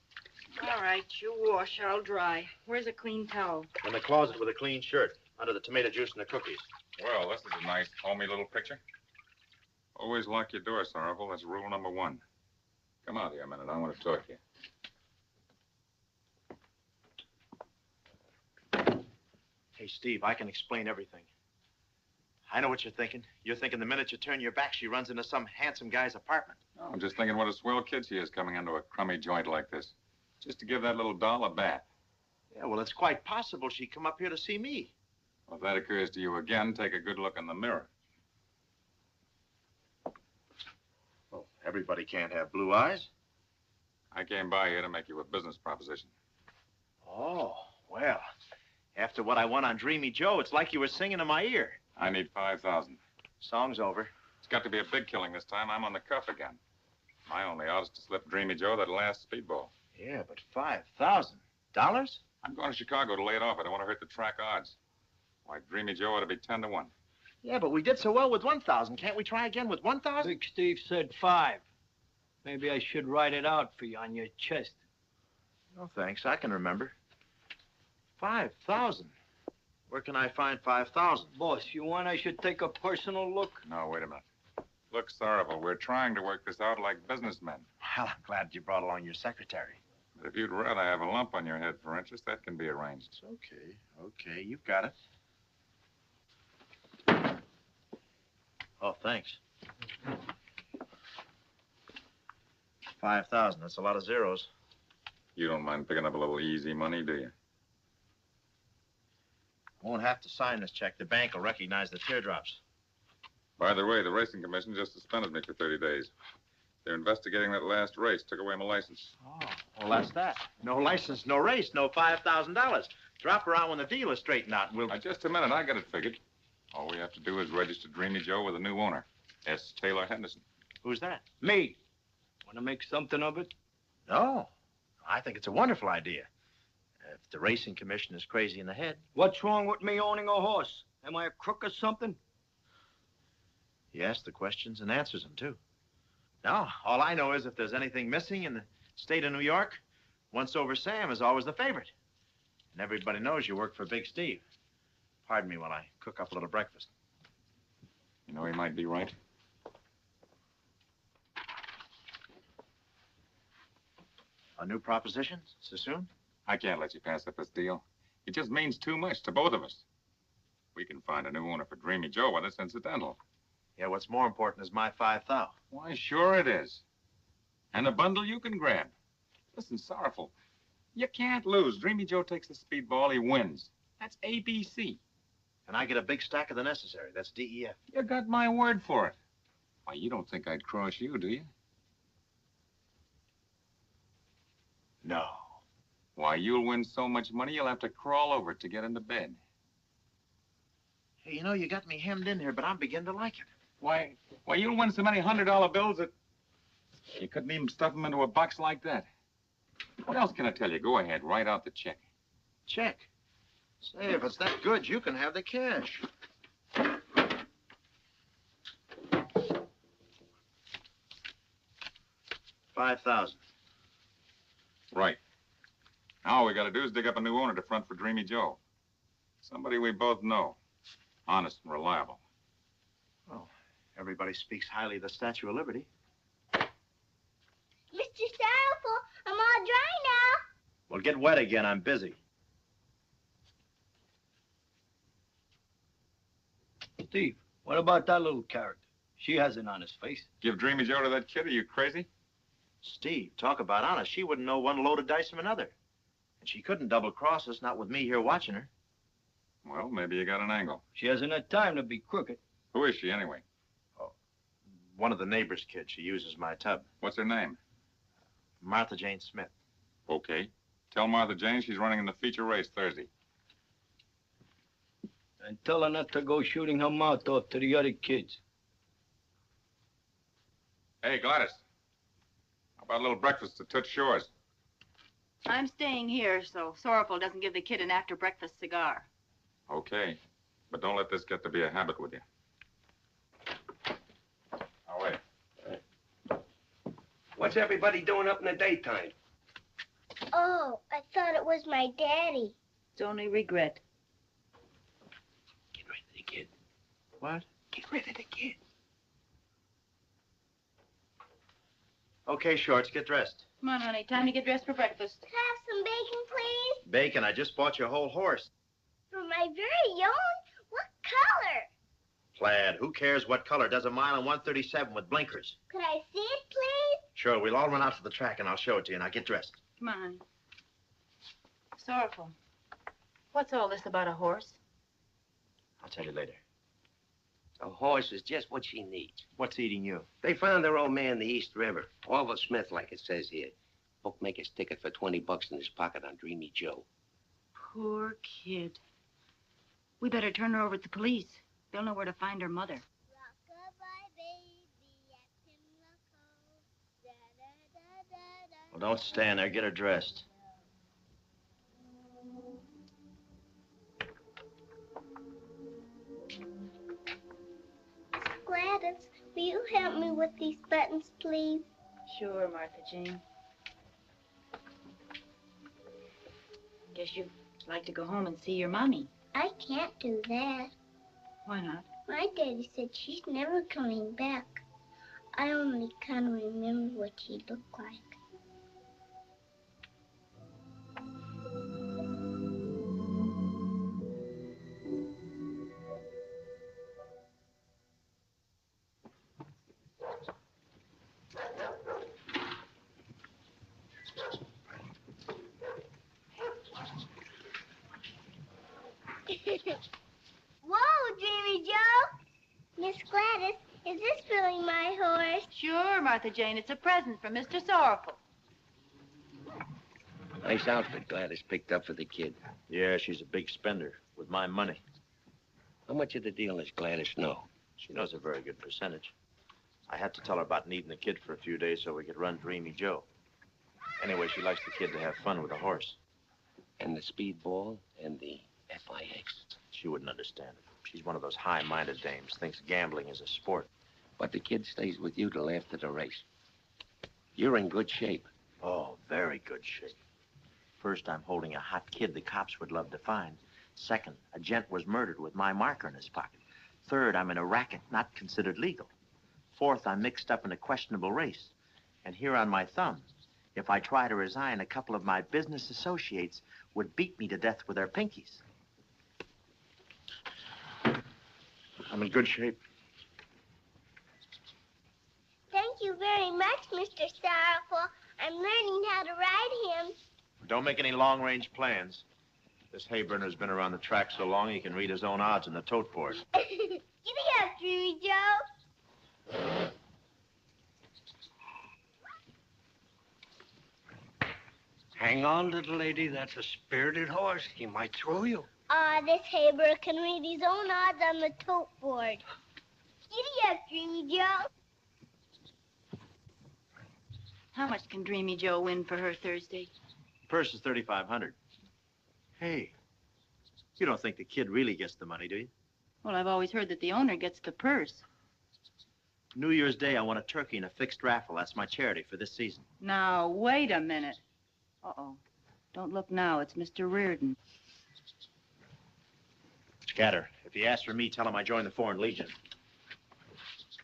All right, you wash, I'll dry. Where's a clean towel? In the closet with a clean shirt, under the tomato juice and the cookies. Well, this is a nice, homey little picture. Always lock your door, Sorrowful. That's rule number 1. Come out here a minute. I want to talk to you. Hey, Steve, I can explain everything. I know what you're thinking. You're thinking the minute you turn your back, she runs into some handsome guy's apartment. I'm just thinking what a swell kid she is coming into a crummy joint like this. Just to give that little doll a bath. Yeah, well, it's quite possible she'd come up here to see me. Well, if that occurs to you again, take a good look in the mirror. Well, everybody can't have blue eyes. I came by here to make you a business proposition. Oh. Well, after what I won on Dreamy Joe, it's like you were singing in my ear. I need 5,000. Song's over. It's got to be a big killing this time. I'm on the cuff again. My only out is to slip Dreamy Joe that last speedball. Yeah, but $5,000? I'm going to Chicago to lay it off. I don't want to hurt the track odds. Why, Dreamy Joe ought to be 10 to 1. Yeah, but we did so well with 1,000. Can't we try again with 1,000? Big Steve said 5. Maybe I should write it out for you on your chest. No, thanks. I can remember. 5,000. Where can I find 5,000? Boss, you want I should take a personal look? No, wait a minute. Look, Sorrowful, we're trying to work this out like businessmen. Well, I'm glad you brought along your secretary. But if you'd rather have a lump on your head for interest, that can be arranged. It's okay. Okay, you've got it. Oh, thanks. 5,000. That's a lot of zeros. You don't mind picking up a little easy money, do you? Won't have to sign this check. The bank will recognize the teardrops. By the way, the racing commission just suspended me for 30 days. They're investigating that last race. Took away my license. Oh, well, that's that. No license, no race, no $5,000. Drop around when the deal is straightened out, and we'll... Just a minute. I got it figured. All we have to do is register Dreamy Joe with a new owner, S. Taylor Henderson. Who's that? Me. Want to make something of it? No. I think it's a wonderful idea. If the racing commission is crazy in the head. What's wrong with me owning a horse? Am I a crook or something? He asks the questions and answers them, too. No, all I know is if there's anything missing in the state of New York, Once Over Sam is always the favorite. And everybody knows you work for Big Steve. Pardon me while I cook up a little breakfast. You know, he might be right. A new proposition? So soon? I can't let you pass up this deal. It just means too much to both of us. We can find a new owner for Dreamy Joe, but it's incidental. Yeah, what's more important is my 5,000. Why, sure it is. And a bundle you can grab. Listen, Sorrowful, you can't lose. Dreamy Joe takes the speedball, he wins. That's ABC. And I get a big stack of the necessary. That's DEF. You got my word for it. Why, you don't think I'd cross you, do you? No. Why, you'll win so much money, you'll have to crawl over it to get into bed. Hey, you know, you got me hemmed in here, but I'm beginning to like it. Why, you'll win so many $100 bills that you couldn't even stuff them into a box like that. What else can I tell you? Go ahead, write out the check. Check? Say, if it's that good, you can have the cash. $5,000. Right. Now all we got to do is dig up a new owner to front for Dreamy Joe. Somebody we both know. Honest and reliable. Well, everybody speaks highly of the Statue of Liberty. Mr. Sorrowful, I'm all dry now. Well, get wet again. I'm busy. Steve, what about that little character? She has an honest face. Give Dreamy Joe to that kid? Are you crazy? Steve, talk about honest. She wouldn't know one load of dice from another. And she couldn't double-cross us, not with me here watching her. Well, maybe you got an angle. She hasn't had time to be crooked. Who is she, anyway? Oh, one of the neighbor's kids. She uses my tub. What's her name? Martha Jane Smith. Okay. Tell Martha Jane she's running in the feature race Thursday. And tell her not to go shooting her mouth off to the other kids. Hey, Gladys. How about a little breakfast at Toots Shores? I'm staying here so Sorrowful doesn't give the kid an after-breakfast cigar. Okay. But don't let this get to be a habit with you. Now, wait. What's everybody doing up in the daytime? Oh, I thought it was my daddy. It's only regret. Get rid of the kid. What? Get rid of the kid. Okay, Shorts, get dressed. Come on, honey. Time to get dressed for breakfast. Can I have some bacon, please? Bacon, I just bought you a whole horse. For my very own? What color? Plaid. Who cares what color? Does a mile in 137 with blinkers. Could I see it, please? Sure, we'll all run out to the track and I'll show it to you. Now get dressed. Come on, honey. Sorrowful. What's all this about a horse? I'll tell you later. A horse is just what she needs. What's eating you? They found their old man in the East River. Orville Smith, like it says here. Bookmaker's ticket for $20 in his pocket on Dreamy Joe. Poor kid. We better turn her over to the police. They'll know where to find her mother. Well, don't stand there. Get her dressed. Gladys, will you help me with these buttons, please? Sure, Martha Jane. Guess you'd like to go home and see your mommy. I can't do that. Why not? My daddy said she's never coming back. I only kind of remember what she looked like. Whoa, Dreamy Joe! Miss Gladys, is this really my horse? Sure, Martha Jane. It's a present from Mr. Sorrowful. Nice outfit Gladys picked up for the kid. Yeah, she's a big spender with my money. How much of the deal does Gladys know? She knows a very good percentage. I had to tell her about needing the kid for a few days so we could run Dreamy Joe. Anyway, she likes the kid to have fun with a horse. And the speedball and the FIX. She wouldn't understand it. She's one of those high-minded dames, thinks gambling is a sport. But the kid stays with you till after the race. You're in good shape. Oh, very good shape. First, I'm holding a hot kid the cops would love to find. Second, a gent was murdered with my marker in his pocket. Third, I'm in a racket not considered legal. Fourth, I'm mixed up in a questionable race. And here on my thumb, if I try to resign, a couple of my business associates would beat me to death with their pinkies. I'm in good shape. Thank you very much, Mr. Sorrowful. I'm learning how to ride him. Don't make any long-range plans. This hay burner's been around the track so long he can read his own odds in the tote board. Giddy up, Dreamy Joe. Hang on, little lady. That's a spirited horse. He might throw you. This Haber can read his own odds on the tote board. Giddy up, Dreamy Joe. How much can Dreamy Joe win for her Thursday? Purse is $3,500. Hey, you don't think the kid really gets the money, do you? Well, I've always heard that the owner gets the purse. New Year's Day, I won a turkey in a fixed raffle. That's my charity for this season. Now, wait a minute. Uh-oh. Don't look now. It's Mr. Reardon. Scatter. If he asks for me, tell him I joined the Foreign Legion.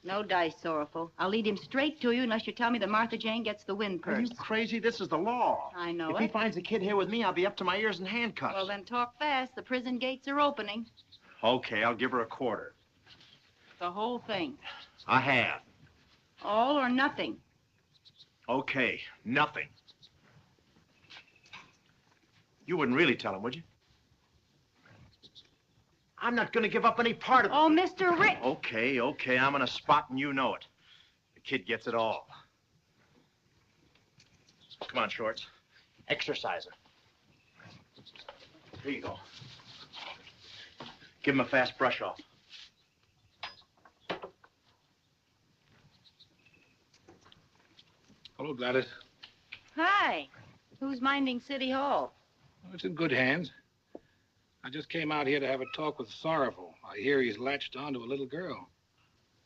No dice, Sorrowful. I'll lead him straight to you unless you tell me that Martha Jane gets the win purse. Are you crazy? This is the law. I know If he finds a kid here with me, I'll be up to my ears in handcuffs. Well, then talk fast. The prison gates are opening. Okay, I'll give her a quarter. The whole thing. I have. All or nothing. Okay, nothing. You wouldn't really tell him, would you? I'm not going to give up any part of it. Oh, Mr. Rick. Okay, I'm on a spot and you know it. The kid gets it all. Come on, Shorts. Exercise her. Here you go. Give him a fast brush off. Hello, Gladys. Hi. Who's minding City Hall? Oh, it's in good hands. I just came out here to have a talk with Sorrowful. I hear he's latched on to a little girl.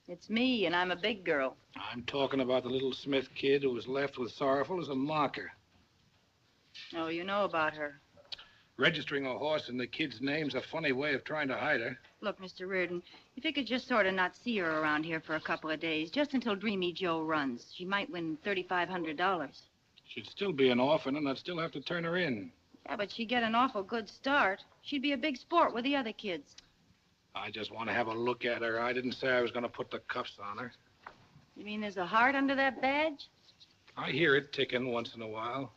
It's me, and I'm a big girl. I'm talking about the little Smith kid who was left with Sorrowful as a marker. Oh, you know about her. Registering a horse in the kid's name's a funny way of trying to hide her. Look, Mr. Reardon, if you could just sort of not see her around here for a couple of days, just until Dreamy Joe runs, she might win $3,500. She'd still be an orphan, and I'd still have to turn her in. Yeah, but she'd get an awful good start. She'd be a big sport with the other kids. I just want to have a look at her. I didn't say I was going to put the cuffs on her. You mean there's a heart under that badge? I hear it ticking once in a while.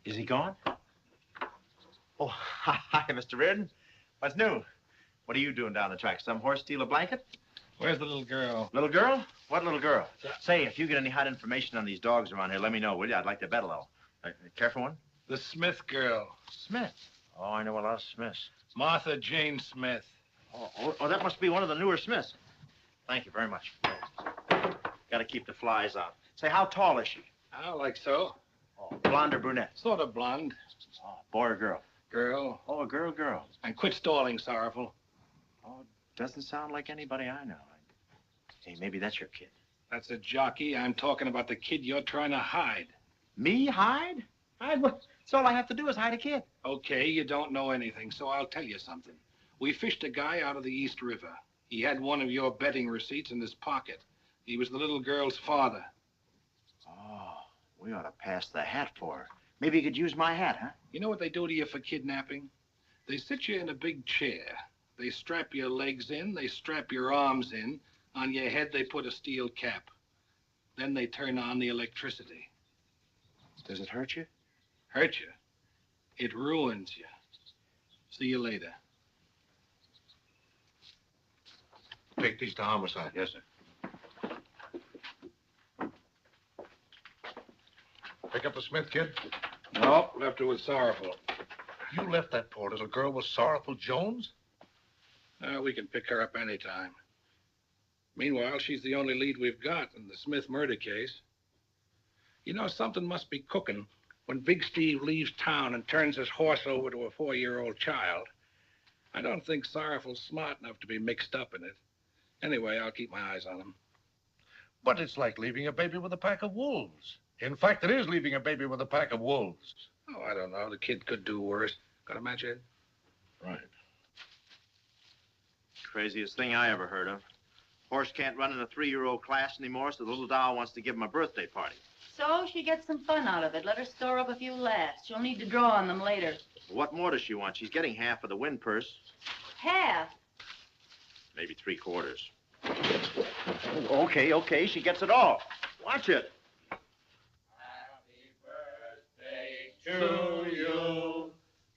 Is he gone? Oh, hi, Mr. Reardon. What's new? What are you doing down the track? Some horse steal a blanket? Where's the little girl? Little girl? What little girl? Say, if you get any hot information on these dogs around here, let me know, will you? I'd like to bet a little. Care for one? The Smith girl. Smith? Oh, I know a lot of Smiths. Martha Jane Smith. Oh, that must be one of the newer Smiths. Thank you very much. Got to keep the flies out. Say, how tall is she? I like so. Oh, blonde or brunette? Sort of blonde. Oh, boy or girl? Girl. Oh, a girl. And quit stalling, Sorrowful. Oh, doesn't sound like anybody I know. Hey, maybe that's your kid. That's a jockey. I'm talking about the kid you're trying to hide. Me hide? Hide what? So all I have to do is hide a kid. Okay, you don't know anything, so I'll tell you something. We fished a guy out of the East River. He had one of your betting receipts in his pocket. He was the little girl's father. Oh, we ought to pass the hat for her. Maybe you could use my hat, huh? You know what they do to you for kidnapping? They sit you in a big chair. They strap your legs in, they strap your arms in. On your head, they put a steel cap. Then they turn on the electricity. Does it hurt you? Hurt you? It ruins you. See you later. Take these to homicide. Yes, sir. Pick up the Smith kid? No, left her with Sorrowful. You left that poor little girl with Sorrowful Jones? We can pick her up anytime. Meanwhile, she's the only lead we've got in the Smith murder case. You know, something must be cooking when Big Steve leaves town and turns his horse over to a 4-year-old child. I don't think Sorrowful's smart enough to be mixed up in it. Anyway, I'll keep my eyes on him. But it's like leaving a baby with a pack of wolves. In fact, it is leaving a baby with a pack of wolves. Oh, I don't know. The kid could do worse. Got a match, Ed? Right. Craziest thing I ever heard of. Horse can't run in a 3-year-old class anymore, so the little doll wants to give him a birthday party. So she gets some fun out of it. Let her store up a few laughs. She'll need to draw on them later. What more does she want? She's getting half of the win purse. Half? Maybe 3/4. Okay, she gets it all. Watch it. To you.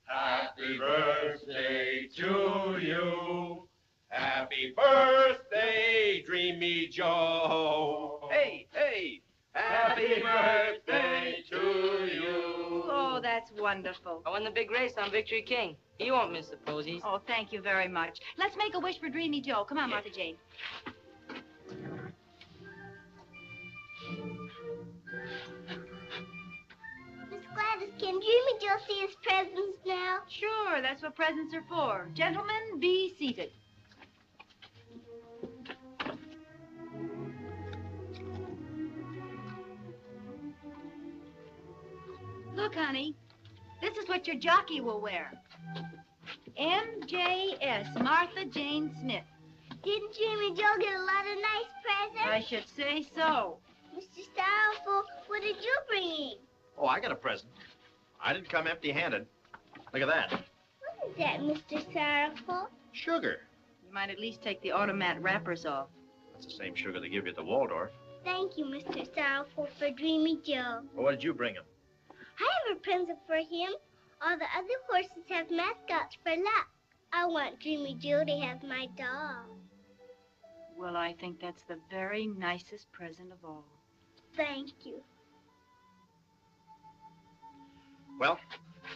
Happy birthday to you. Happy birthday, Dreamy Joe. Hey. Happy birthday to you. Oh, that's wonderful. I won the big race on Victory King. He won't miss the posies. Oh, thank you very much. Let's make a wish for Dreamy Joe. Come on, Martha Jane. Miss Gladys, can Dreamy Joe see his presents now? Sure, that's what presents are for. Gentlemen, be seated. Look, honey, this is what your jockey will wear. MJS, Martha Jane Smith. Didn't Dreamy Joe get a lot of nice presents? I should say so. Mr. Sorrowful, what did you bring in? Oh, I got a present. I didn't come empty-handed. Look at that. What is that, Mr. Sorrowful? Sugar. You might at least take the automat wrappers off. That's the same sugar they give you at the Waldorf. Thank you, Mr. Sorrowful, for Dreamy Joe. Well, what did you bring him? I have a present for him. All the other horses have mascots for luck. I want Dreamy Joe to have my doll. Well, I think that's the very nicest present of all. Thank you. Well,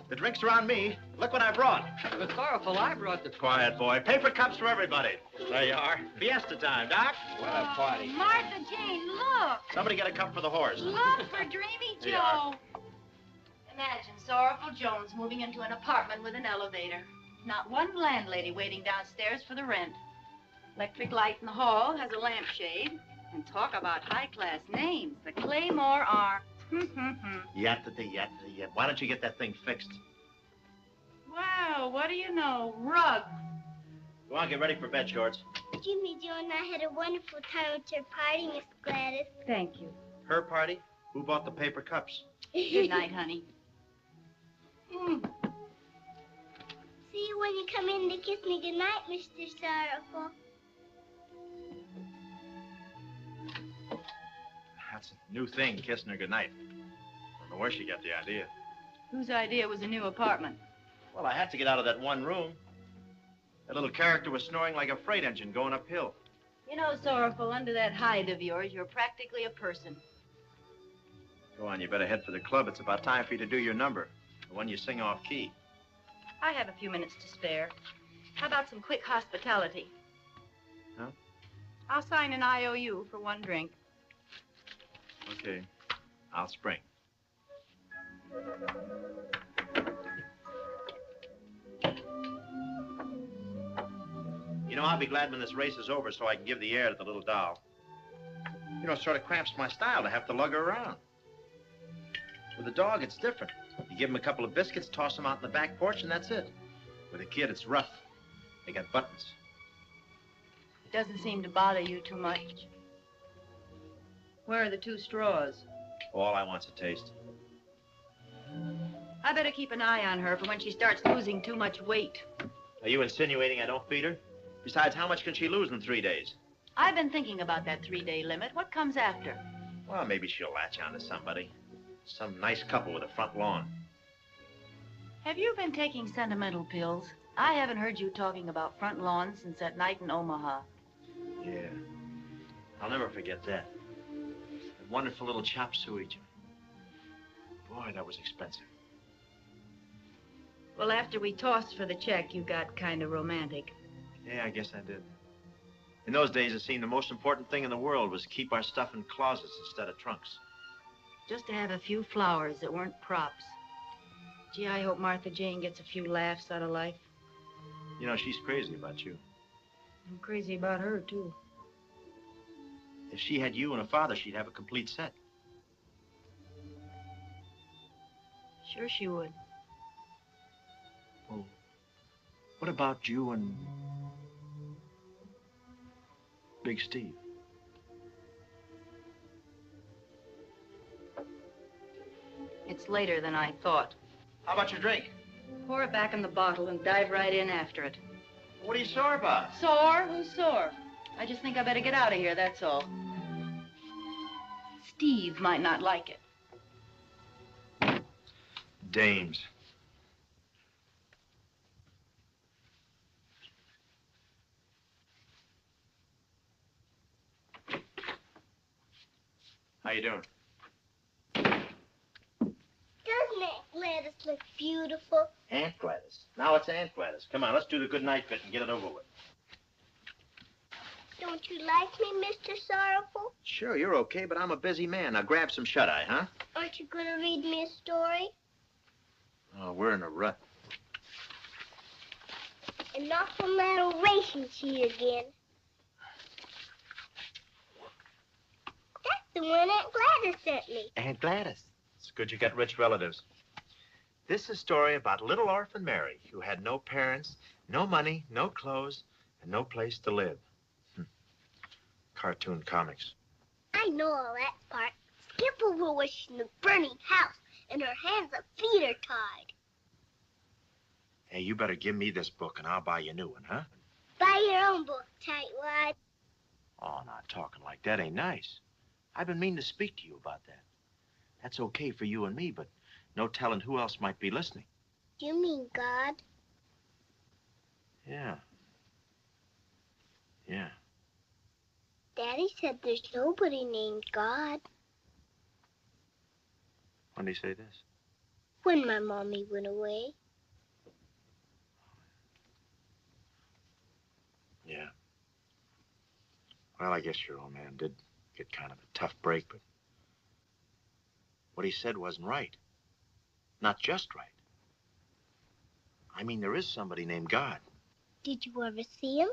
the drinks are on me. Look what I brought. But Sorrowful, I brought the... Quiet, boy. Paper cups for everybody. There you are. Fiesta time, Doc. What a party. Martha Jane, look. Somebody get a cup for the horse. Look for Dreamy There you are. Joe. Imagine Sorrowful Jones moving into an apartment with an elevator. Not one landlady waiting downstairs for the rent. Electric light in the hall, has a lampshade. And talk about high-class names. The Claymore are... Yatta. Why don't you get that thing fixed? Wow, what do you know? Rug. Go on, get ready for bed, Shorts. Dreamy Joe and I had a wonderful time at your party, Miss Gladys. Thank you. Her party? Who bought the paper cups? Good night, honey. See you when you come in to kiss me goodnight, Mr. Sorrowful. That's a new thing, kissing her goodnight. Don't know where she got the idea. Whose idea was a new apartment? Well, I had to get out of that one room. That little character was snoring like a freight engine going uphill. You know, Sorrowful, under that hide of yours, you're practically a person. Go on, you better head for the club. It's about time for you to do your number. The one you sing off key. I have a few minutes to spare. How about some quick hospitality? Huh? I'll sign an IOU for one drink. Okay. I'll spring. You know, I'll be glad when this race is over so I can give the air to the little doll. You know, it sort of cramps my style to have to lug her around. With a dog, it's different. You give him a couple of biscuits, toss them out in the back porch, and that's it. With a kid, it's rough. They got buttons. It doesn't seem to bother you too much. Where are the 2 straws? All I want's a taste. I better keep an eye on her for when she starts losing too much weight. Are you insinuating I don't feed her? Besides, how much can she lose in 3 days? I've been thinking about that 3-day limit. What comes after? Well, maybe she'll latch on to somebody. Some nice couple with a front lawn. Have you been taking sentimental pills? I haven't heard you talking about front lawns since that night in Omaha. Yeah. I'll never forget that. That wonderful little chop suey joint. Boy, that was expensive. Well, after we tossed for the check, you got kind of romantic. Yeah, I guess I did. In those days, it seemed the most important thing in the world was to keep our stuff in closets instead of trunks. Just to have a few flowers that weren't props. Gee, I hope Martha Jane gets a few laughs out of life. You know, she's crazy about you. I'm crazy about her, too. If she had you and a father, she'd have a complete set. Sure she would. Well, what about you and Big Steve? It's later than I thought. How about your drink? Pour it back in the bottle and dive right in after it. What are you sore about? Sore? Who's sore? I just think I better get out of here, that's all. Steve might not like it. Dames. How you doing? Doesn't Aunt Gladys look beautiful? Aunt Gladys. Now it's Aunt Gladys. Come on, let's do the good night bit and get it over with. Don't you like me, Mr. Sorrowful? Sure, you're okay, but I'm a busy man. Now grab some shut-eye, huh? Aren't you going to read me a story? Oh, we're in a rut. And not from that old racing sheet again. That's the one Aunt Gladys sent me. Aunt Gladys. It's good you got rich relatives. This is a story about little orphan Mary, who had no parents, no money, no clothes, and no place to live. Cartoon comics. I know all that part. Skipper was in the burning house, and her hands and feet are tied. Hey, you better give me this book, and I'll buy you a new one, huh? Buy your own book, tightwad. Oh, not talking like that ain't nice. I've been meaning to speak to you about that. That's okay for you and me, but no telling who else might be listening. Do you mean God? Yeah. Yeah. Daddy said there's nobody named God. When did he say this? When my mommy went away. Yeah. Well, I guess your old man did get kind of a tough break, but what he said wasn't right. Not just right. I mean, there is somebody named God. Did you ever see him?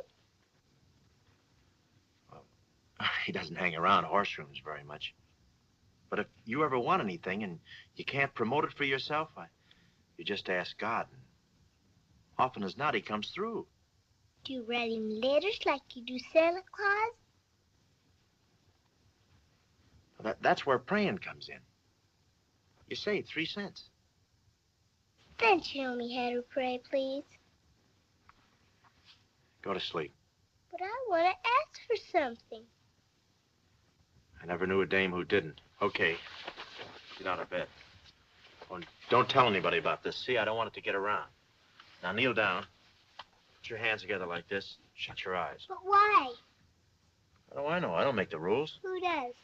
Well, he doesn't hang around horse rooms very much. But if you ever want anything and you can't promote it for yourself, you just ask God. And often as not, he comes through. Do you write him letters like you do Santa Claus? Well, that's where praying comes in. You say 3 cents. Then show me how to pray, please. Go to sleep. But I want to ask for something. I never knew a dame who didn't. Okay. Get out of bed. Oh, and don't tell anybody about this. See, I don't want it to get around. Now kneel down. Put your hands together like this. Shut your eyes. But why? How do I know? I don't make the rules. Who does?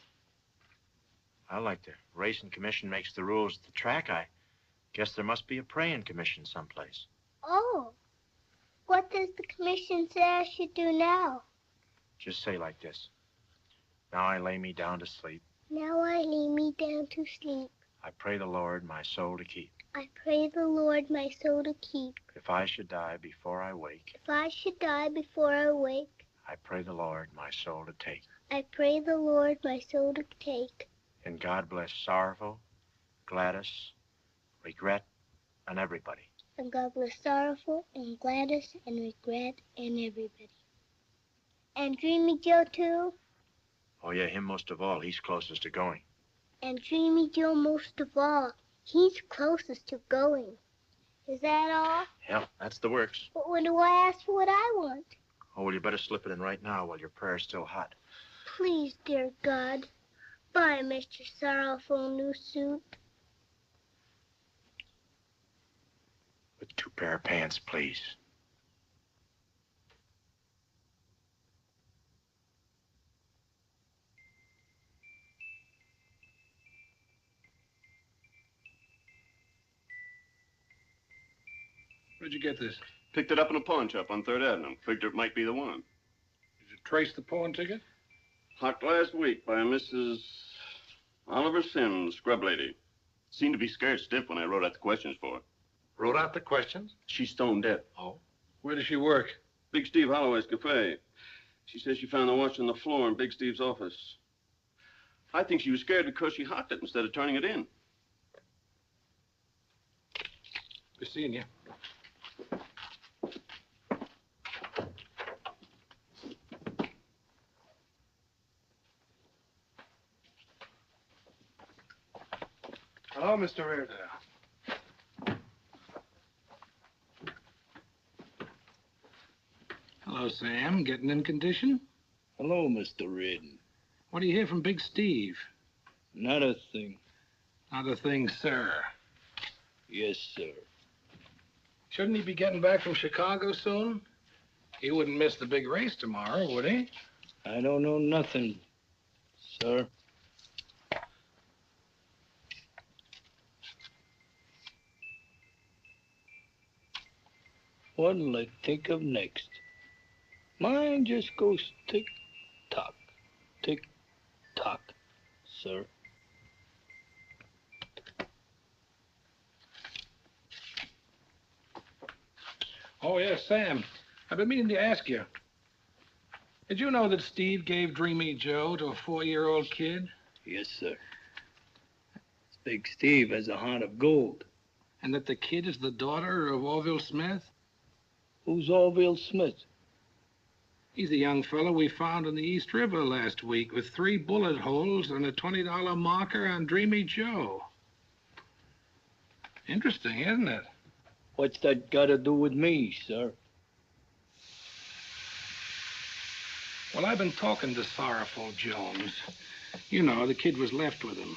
I like the racing commission makes the rules at the track. I guess there must be a praying commission someplace. Oh. What does the commission say I should do now? Just say like this. Now I lay me down to sleep. Now I lay me down to sleep. I pray the Lord my soul to keep. I pray the Lord my soul to keep. If I should die before I wake, If I should die before I wake, I pray the Lord my soul to take. I pray the Lord my soul to take. And God bless Sorrowful, Gladys, Regret, and everybody. And God bless Sorrowful and Gladys and Regret and everybody. And Dreamy Joe, too. Oh, yeah, him most of all. He's closest to going. And Dreamy Joe most of all. He's closest to going. Is that all? Yeah, that's the works. But when do I ask for what I want? Oh, well, you better slip it in right now while your prayer's still hot. Please, dear God. Buy Mr. Sorrowful a new suit. With 2 pair of pants, please. Where'd you get this? Picked it up in a pawn shop on 3rd Avenue. Figured it might be the one. Did you trace the pawn ticket? Hocked last week by Mrs. Oliver Sims, scrub lady. Seemed to be scared stiff when I wrote out the questions for her. Wrote out the questions? She's stone deaf. Oh. Where does she work? Big Steve Holloway's cafe. She says she found the watch on the floor in Big Steve's office. I think she was scared because she hocked it instead of turning it in. Good seeing you. Hello, Mr. Reardon. Hello, Sam. Getting in condition? Hello, Mr. Reardon. What do you hear from Big Steve? Not a thing. Not a thing, sir. Yes, sir. Shouldn't he be getting back from Chicago soon? He wouldn't miss the big race tomorrow, would he? I don't know nothing, sir. What'll I think of next? Mine just goes tick-tock, tick-tock, sir. Oh, yes, Sam. I've been meaning to ask you. Did you know that Steve gave Dreamy Joe to a 4-year-old kid? Yes, sir. Big Steve has a heart of gold. And that the kid is the daughter of Orville Smith? Who's Orville Smith? He's a young fellow we found in the East River last week with 3 bullet holes and a $20 marker on Dreamy Joe. Interesting, isn't it? What's that got to do with me, sir? Well, I've been talking to Sorrowful Jones. You know, the kid was left with him.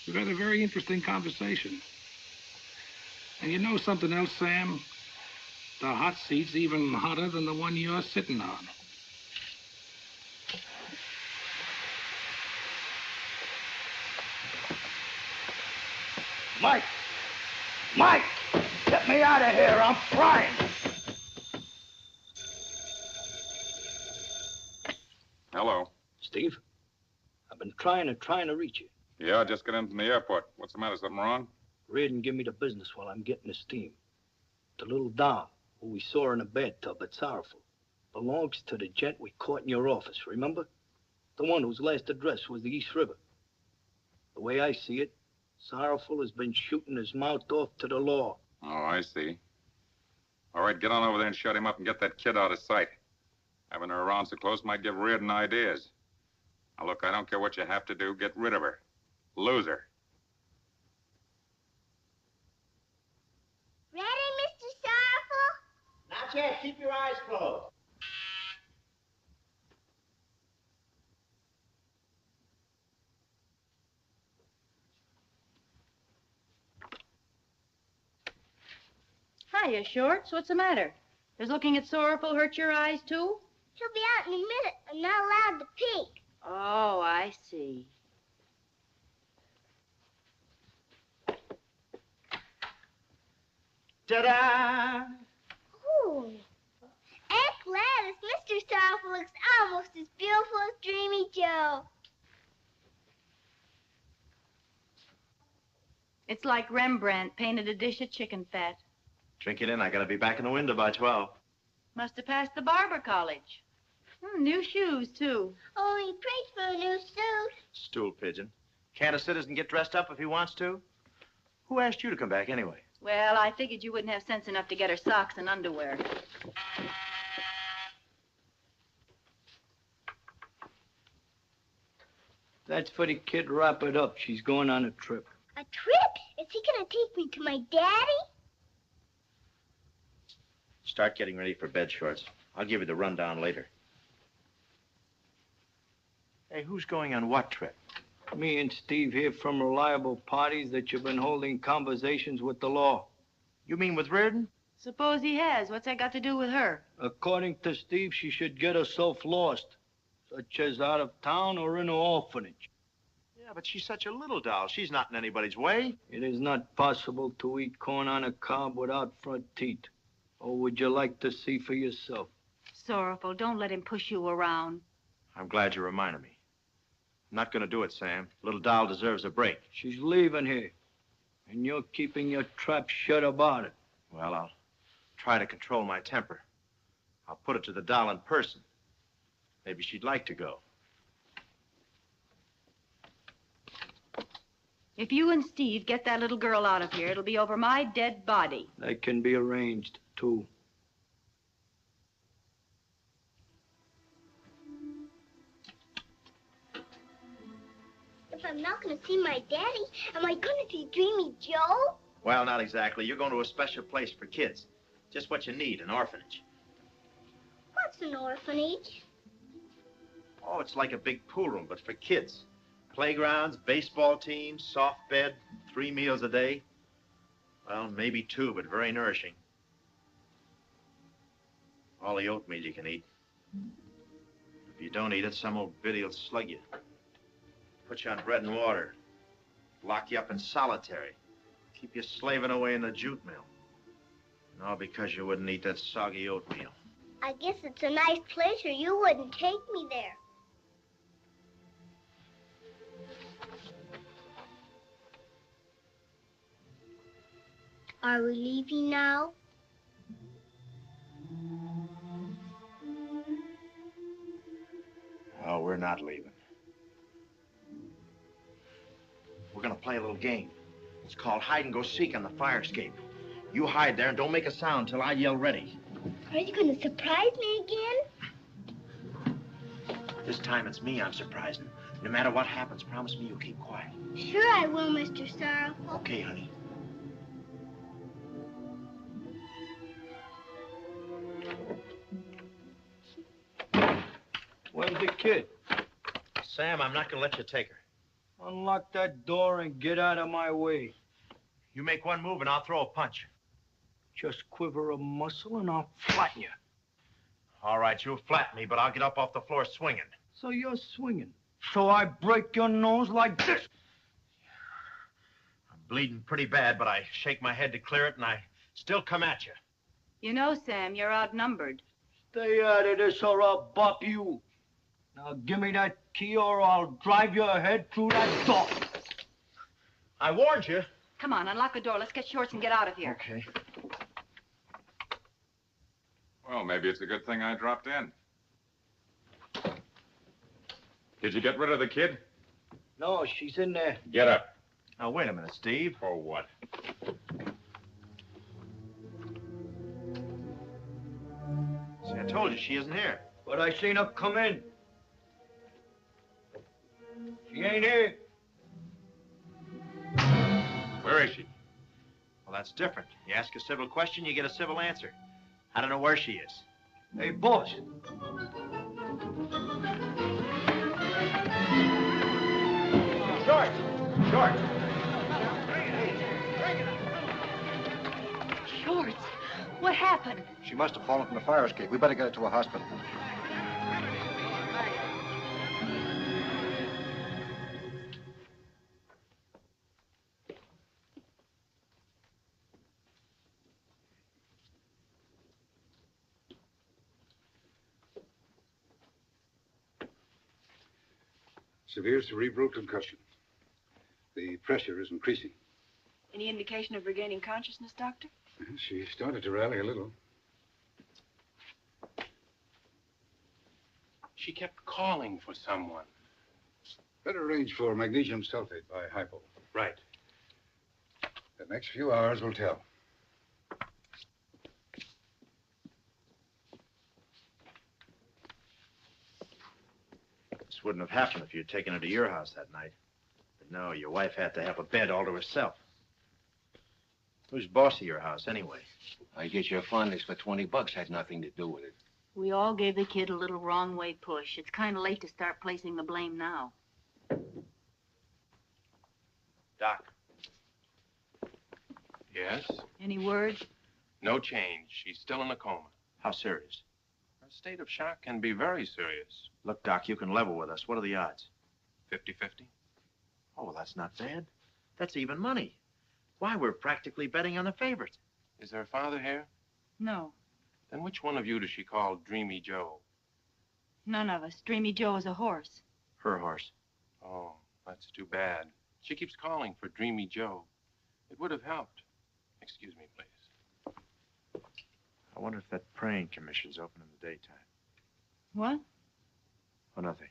We've had a very interesting conversation. And you know something else, Sam? The hot seat's even hotter than the one you're sitting on. Mike! Mike! Get me out of here! I'm frying! Hello. Steve, I've been trying to reach you. Yeah, I just got in from the airport. What's the matter? Something wrong? Reardon, give me the business while I'm getting the steam. The little doll who we saw in a bathtub at Sorrowful belongs to the gent we caught in your office, remember? The one whose last address was the East River. The way I see it, Sorrowful has been shooting his mouth off to the law. Oh, I see. All right, get on over there and shut him up and get that kid out of sight. Having her around so close might give Reardon ideas. Now, look, I don't care what you have to do. Get rid of her. Lose her. Ready, Mr. Sorrowful? Not yet. Keep your eyes closed. Hiya, Shorts. What's the matter? Does looking at Sorrowful hurt your eyes, too? He'll be out in a minute. I'm not allowed to peek. Oh, I see. Ta-da! Ooh. Aunt Gladys, Mr. Sorrowful looks almost as beautiful as Dreamy Joe. It's like Rembrandt painted a dish of chicken fat. Drink it in. I gotta be back in the window by 12. Must have passed the barber college. New shoes, too. Oh, he prayed for a new suit. Stool pigeon. Can't a citizen get dressed up if he wants to? Who asked you to come back anyway? Well, I figured you wouldn't have sense enough to get her socks and underwear. That's for the kid. Wrap it up. She's going on a trip. A trip? Is he gonna take me to my daddy? Start getting ready for bed shorts. I'll give you the rundown later. Hey, who's going on what trip? Me and Steve hear from reliable parties that you've been holding conversations with the law. You mean with Reardon? Suppose he has. What's that got to do with her? According to Steve, she should get herself lost, such as out of town or in an orphanage. Yeah, but she's such a little doll. She's not in anybody's way. It is not possible to eat corn on a cob without front teeth. Or would you like to see for yourself? Sorrowful, don't let him push you around. I'm glad you reminded me. I'm not going to do it, Sam. Little doll deserves a break. She's leaving here, and you're keeping your trap shut about it. Well, I'll try to control my temper. I'll put it to the doll in person. Maybe she'd like to go. If you and Steve get that little girl out of here, it'll be over my dead body. That can be arranged, too. If I'm not gonna see my daddy, am I gonna see Dreamy Joe? Well, not exactly. You're going to a special place for kids. Just what you need, an orphanage. What's an orphanage? Oh, it's like a big pool room, but for kids. Playgrounds, baseball teams, soft bed, 3 meals a day. Well, maybe 2, but very nourishing. All the oatmeal you can eat. If you don't eat it, some old biddy will slug you. Put you on bread and water. Lock you up in solitary. Keep you slaving away in the jute mill. And all because you wouldn't eat that soggy oatmeal. I guess it's a nice place or you wouldn't take me there. Are we leaving now? Oh, we're not leaving. We're gonna play a little game. It's called hide and go seek on the fire escape. You hide there and don't make a sound till I yell ready. Are you gonna surprise me again? This time it's me I'm surprising. No matter what happens, promise me you'll keep quiet. Sure I will, Mr. Sorrowful. Okay, honey. Where's the kid? Sam, I'm not gonna let you take her. Unlock that door and get out of my way. You make one move and I'll throw a punch. Just quiver a muscle and I'll flatten you. All right, you'll flatten me, but I'll get up off the floor swinging. So you're swinging. So I break your nose like this. I'm bleeding pretty bad, but I shake my head to clear it and I still come at you. You know, Sam, you're outnumbered. Stay out of this or I'll bop you. Now give me that key or I'll drive your head through that door. I warned you. Come on, unlock the door. Let's get shorts and get out of here. Okay. Well, maybe it's a good thing I dropped in. Did you get rid of the kid? No, she's in there. Get up. Now, wait a minute, Steve. For what? See, I told you she isn't here. But I seen her come in. She ain't here. Where is she? Well, that's different. You ask a civil question, you get a civil answer. I don't know where she is. Hey, boss. Short! Short! Shorts? What What happened? She must have fallen from the fire escape. We better get her to a hospital. Severe cerebral concussion. The pressure is increasing. Any indication of regaining consciousness, Doctor? She started to rally a little. She kept calling for someone. Better arrange for magnesium sulfate by hypo. Right. The next few hours will tell. This wouldn't have happened if you'd taken her to your house that night. But no, your wife had to have a bed all to herself. Who's boss of your house, anyway? I guess your fondness for $20 had nothing to do with it. We all gave the kid a little wrong way push. It's kind of late to start placing the blame now. Doc. Yes? Any word? No change. She's still in a coma. How serious? Her state of shock can be very serious. Look, Doc, you can level with us. What are the odds? 50-50. Oh, well, that's not bad. That's even money. Why, we're practically betting on the favorite. Is her father here? No, Then which one of you does she call Dreamy Joe? none of us. Dreamy Joe is a horse. Her horse. Oh, that's too bad. She keeps calling for Dreamy Joe. It would have helped. Excuse me, please. I wonder if that praying commission's open in the daytime. What? Oh, nothing.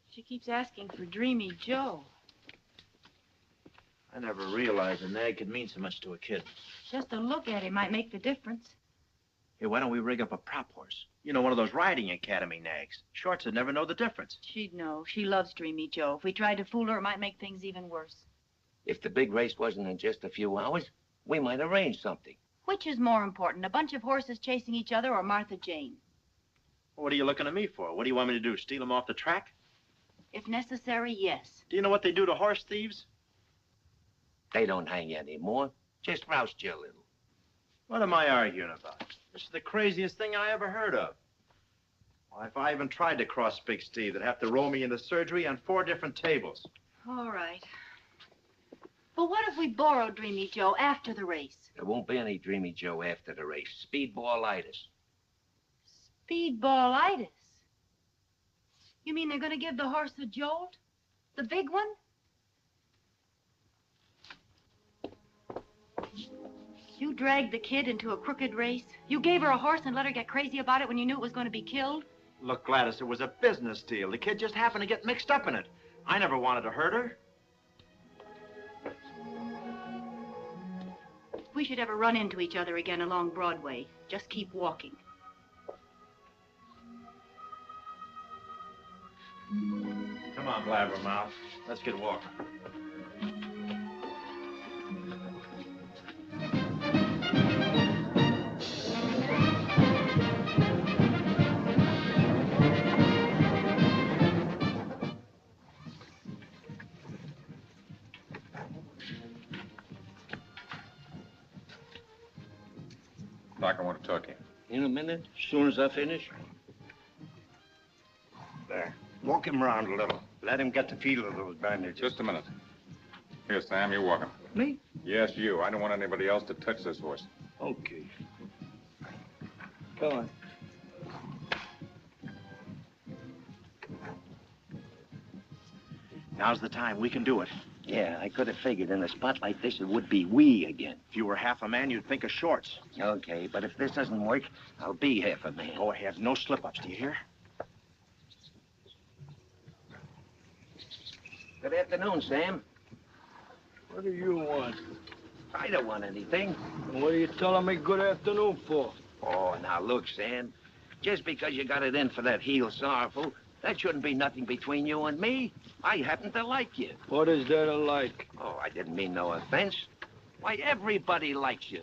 She keeps asking for Dreamy Joe. I never realized a nag could mean so much to a kid. Just a look at him might make the difference. Hey, why don't we rig up a prop horse? You know, one of those riding academy nags. Shorts would never know the difference. She'd know. She loves Dreamy Joe. If we tried to fool her, it might make things even worse. If the big race wasn't in just a few hours, we might arrange something. Which is more important, a bunch of horses chasing each other or Martha Jane? What are you looking at me for? What do you want me to do, steal them off the track? If necessary, yes. Do you know what they do to horse thieves? They don't hang you anymore. Just roust you a little. What am I arguing about? This is the craziest thing I ever heard of. Well, if I even tried to cross Big Steve, they'd have to roll me into surgery on 4 different tables. All right. But what if we borrow Dreamy Joe after the race? There won't be any Dreamy Joe after the race. Speedballitis. Speedballitis? You mean they're going to give the horse a jolt? The big one? You dragged the kid into a crooked race? You gave her a horse and let her get crazy about it when you knew it was going to be killed? Look, Gladys, it was a business deal. The kid just happened to get mixed up in it. I never wanted to hurt her. If we should ever run into each other again along Broadway, just keep walking. Come on, Blabbermouth. Let's get walking. Doc, I want to talk to you. In a minute, as soon as I finish. There. Walk him around a little. Let him get the feel of those bandages. Just a minute. Here, Sam, you walk him. Me? Yes, you. I don't want anybody else to touch this horse. Okay. Come on. Now's the time. We can do it. Yeah, I could have figured in a spot like this, it would be we again. If you were half a man, you'd think of shorts. Okay, but if this doesn't work, I'll be half a man. Go ahead. No slip-ups, do you hear? Good afternoon, Sam. What do you want? I don't want anything. What are you telling me good afternoon for? Oh, now look, Sam. Just because you got it in for that heel Sorrowful, that shouldn't be nothing between you and me. I happen to like you. What is there to like? Oh, I didn't mean no offense. Why, everybody likes you.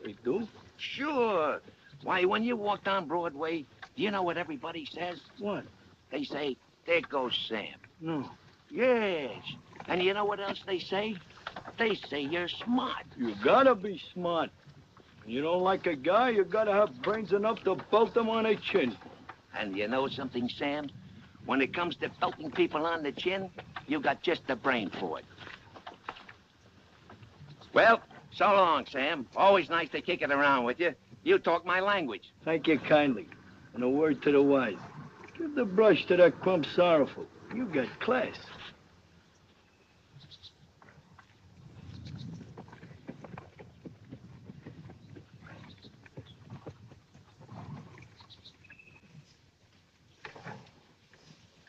They do? Sure. Why, when you walk down Broadway, do you know what everybody says? What? They say, there goes Sam. No. Yes. And you know what else they say? they say you're smart. You gotta be smart. When you don't like a guy, you gotta have brains enough to belt him on the chin. And you know something, Sam? When it comes to belting people on the chin, you got just the brain for it. Well, so long, Sam. Always nice to kick it around with you. You talk my language. Thank you kindly. And a word to the wise. Give the brush to that crumb Sorrowful. You got class.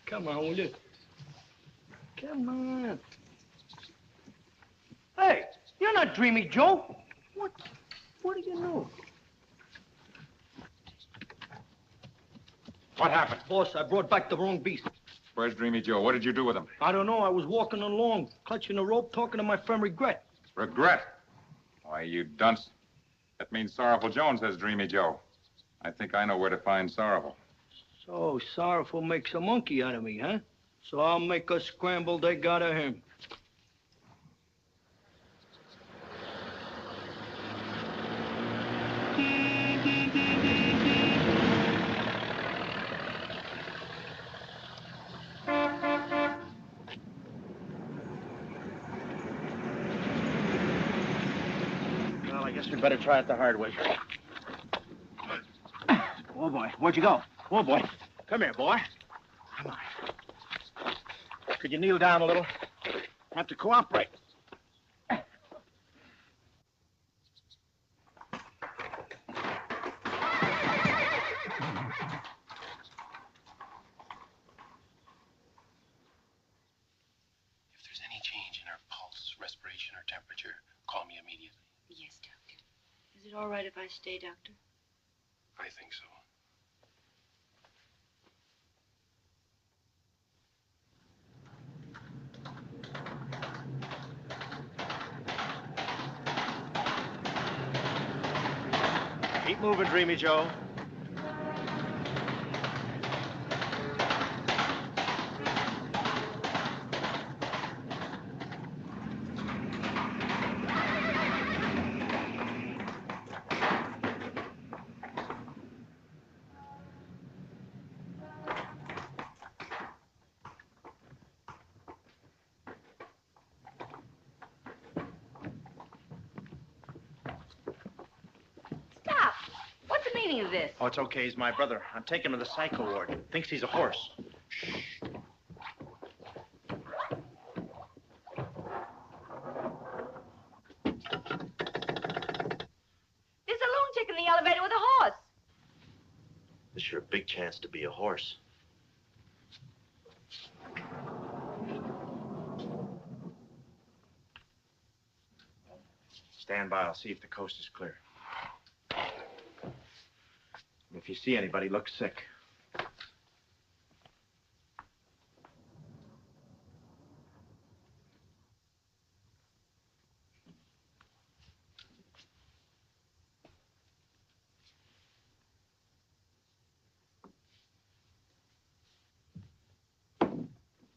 Come on, will you? Come on. Hey, you're not Dreamy Joe. What do you know? What happened? Boss, I brought back the wrong beast. Where's Dreamy Joe? What did you do with him? I don't know. I was walking along, clutching the rope, talking to my friend Regret. Regret? Why, you dunce. That means Sorrowful Jones has Dreamy Joe. I think I know where to find Sorrowful. So Sorrowful makes a monkey out of me, huh? So I'll make a scramble they got of him. Well, I guess we better try it the hard way. Oh, boy. Where'd you go? Oh, boy. Come here, boy. Come on. Could you kneel down a little? Have to cooperate. If there's any change in her pulse, respiration, or temperature, call me immediately. Yes, Doctor. Is it all right if I stay, Doctor? I think so. Keep moving, Dreamy Joe. Stop! What's the meaning of this? Oh, it's okay. He's my brother. I'm taking him to the psycho ward. Thinks he's a horse. There's a lunatic in the elevator with a horse. This sure a big chance to be a horse. Stand by. I'll see if the coast is clear. If you see anybody, look sick.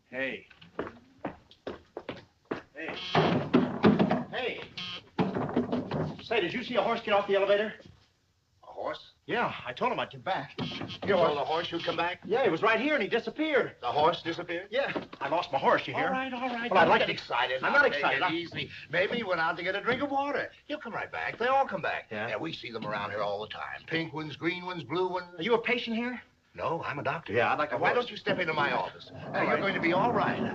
Hey. Hey. Hey. Say, did you see a horse get off the elevator? A horse? Yeah, I told him I'd get back. You told the horse you'd come back? Yeah, he was right here and he disappeared. The horse disappeared? Yeah, I lost my horse, you hear? All right. Well, I'd like Don't to... get excited. I'm now. not Take excited. it easy. Maybe he went out to get a drink of water. He'll come right back. They all come back. Yeah? we see them around here all the time. Pink ones, green ones, blue ones. Are you a patient here? No, I'm a doctor. Yeah, I'd like a Why horse. don't you step into my office? Now, All you're right. going to be all right.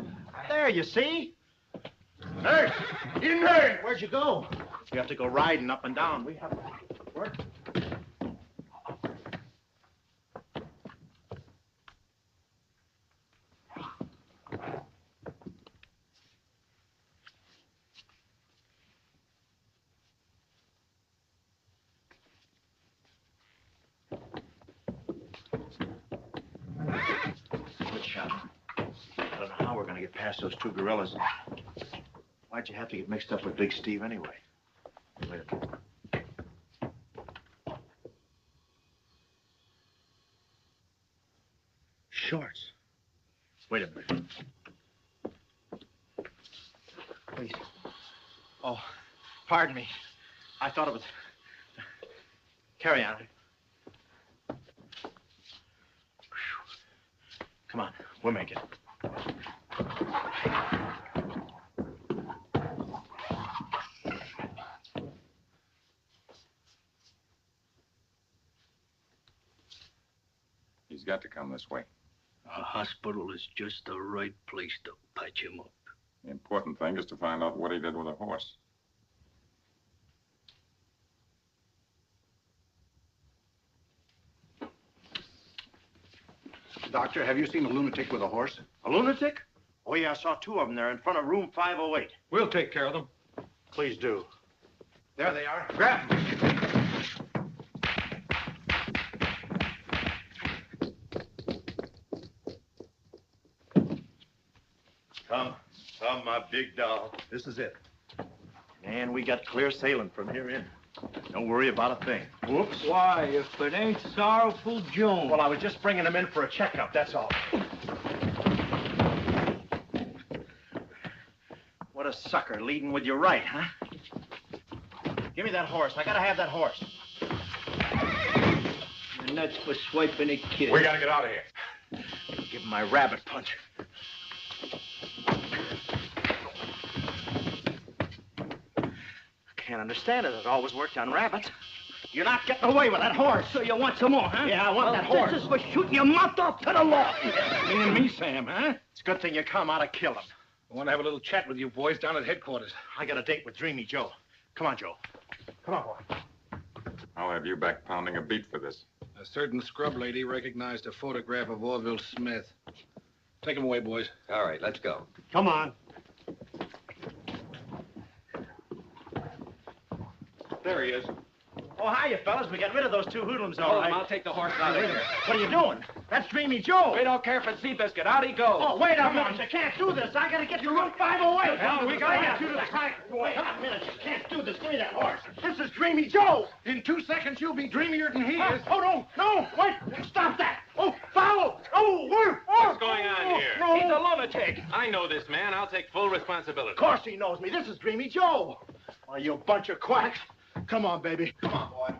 There, you see? Nurse! In there! Where'd you go? You have to go riding up and down. We have work. Good shot. I don't know how we're going to get past those two gorillas. Why'd you have to get mixed up with Big Steve anyway? Wait a minute. Shorts. Wait a minute. Wait. Oh, pardon me. I thought it was... Carry on. Come on, we'll make it. He's got to come this way. A hospital is just the right place to patch him up. The important thing is to find out what he did with the horse. Doctor, have you seen a lunatic with a horse? A lunatic? Oh, yeah, I saw 2 of them there in front of room 508. We'll take care of them. Please do. There they are. Grab them. Come, my big doll. This is it. And we got clear sailing from here in. Don't worry about a thing. Whoops. Why, if it ain't Sorrowful Jones. Well, I was just bringing him in for a checkup, that's all. What a sucker, leading with your right, huh? Give me that horse. I gotta have that horse. And that's for swiping a kid. We gotta get out of here. Give him my rabbit punch. I can't understand it. It always worked on rabbits. You're not getting away with that horse. So you want some more, huh? Yeah, I want that horse. This is for shooting your mouth off to the law. Me and me, Sam, huh? It's a good thing you come. I'd have killed him. I want to have a little chat with you boys down at headquarters. I got a date with Dreamy Joe. Come on, Joe. Come on, boy. I'll have you back pounding a beat for this. A certain scrub lady recognized a photograph of Orville Smith. Take him away, boys. All right, let's go. Come on. There he is. Oh, hiya, fellas. We got rid of those 2 hoodlums, all right. I'll take the horse out of here. What are you doing? That's Dreamy Joe. We don't care for Seabiscuit. Out he goes. Oh, wait a minute. You can't do this. I gotta get to room 508. Hell, we gotta get you to the side. Wait a minute. You can't do this. Give me that horse. This is Dreamy Joe. In 2 seconds, you'll be dreamier than he is. Oh, no. Wait. Stop that. Oh, follow. Oh, What's going on here? No. He's a lunatic. I know this man. I'll take full responsibility. Of course he knows me. This is Dreamy Joe. Oh, you bunch of quacks. Come on, baby. Come on, boy.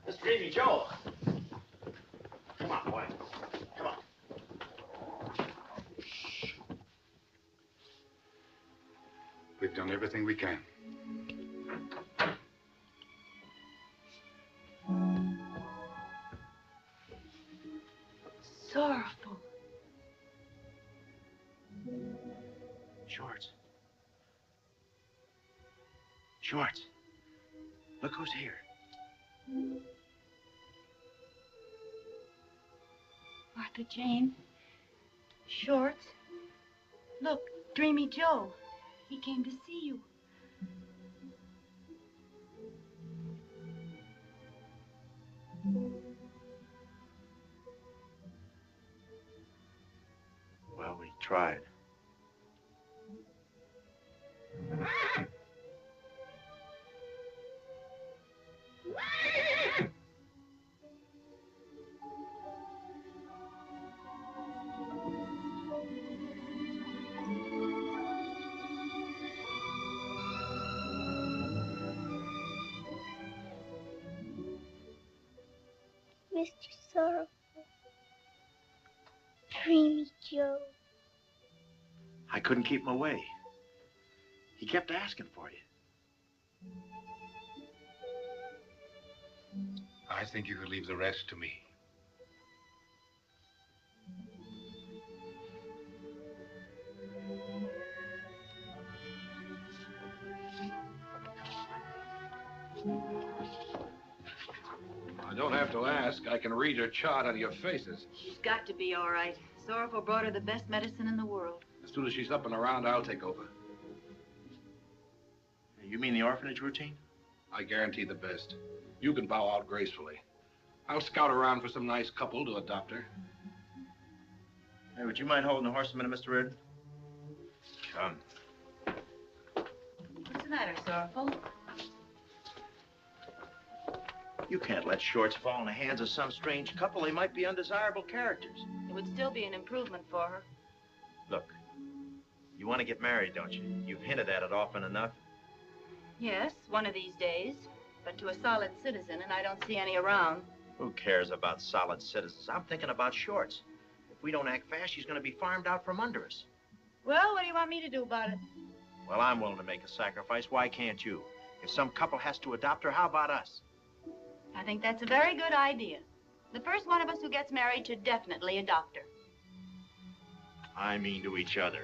This is Dreamy Joe. Come on, boy. Come on. We've done everything we can. Sorrowful. Shorts. Shorts. Look who's here. Martha Jane. Shorts. Look, Dreamy Joe. He came to see you. Well, we tried. Mr. Sorrowful. Dreamy Joe. I couldn't keep him away. He kept asking for you. I think you could leave the rest to me. I don't have to ask. I can read your chart on your faces. She's got to be all right. Sorrowful brought her the best medicine in the world. As soon as she's up and around, I'll take over. You mean the orphanage routine? I guarantee the best. You can bow out gracefully. I'll scout around for some nice couple to adopt her. Hey, would you mind holding the horse a minute, Mr. Reardon? Come. What's the matter, Sorrowful? You can't let Shorts fall in the hands of some strange couple. They might be undesirable characters. It would still be an improvement for her. Look, you want want to get married, don't you? You've hinted at it often enough. Yes, one of these days. But to a solid citizen, and I don't see any around. Who cares about solid citizens? I'm thinking about Shorts. If we don't act fast, she's going to be farmed out from under us. Well, what do you want me to do about it? Well, I'm willing to make a sacrifice. Why can't you? If some couple has to adopt her, how about us? I think that's a very good idea. The first one of us who gets married should definitely adopt her. I mean to each other.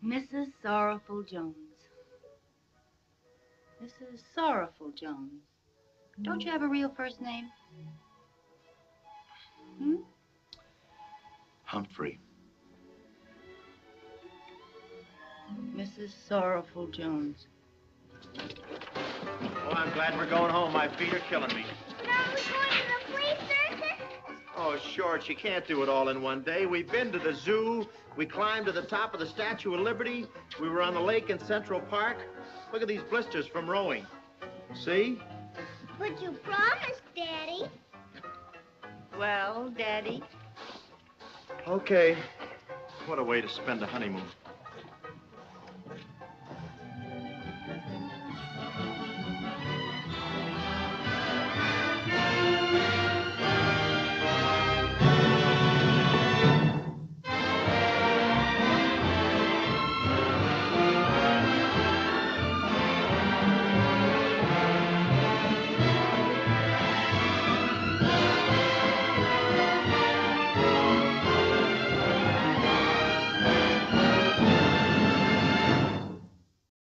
Mrs. Sorrowful Jones. Mrs. Sorrowful Jones. Don't you have a real first name? Hmm? Humphrey. Mrs. Sorrowful Jones. Oh, I'm glad we're going home. My feet are killing me. Now we're going to the flea circus? Oh, Shorts, you can't do it all in one day. We've been to the zoo. We climbed to the top of the Statue of Liberty. We were on the lake in Central Park. Look at these blisters from rowing. See? But you promised, Daddy. Well, Daddy. Okay. What a way to spend a honeymoon.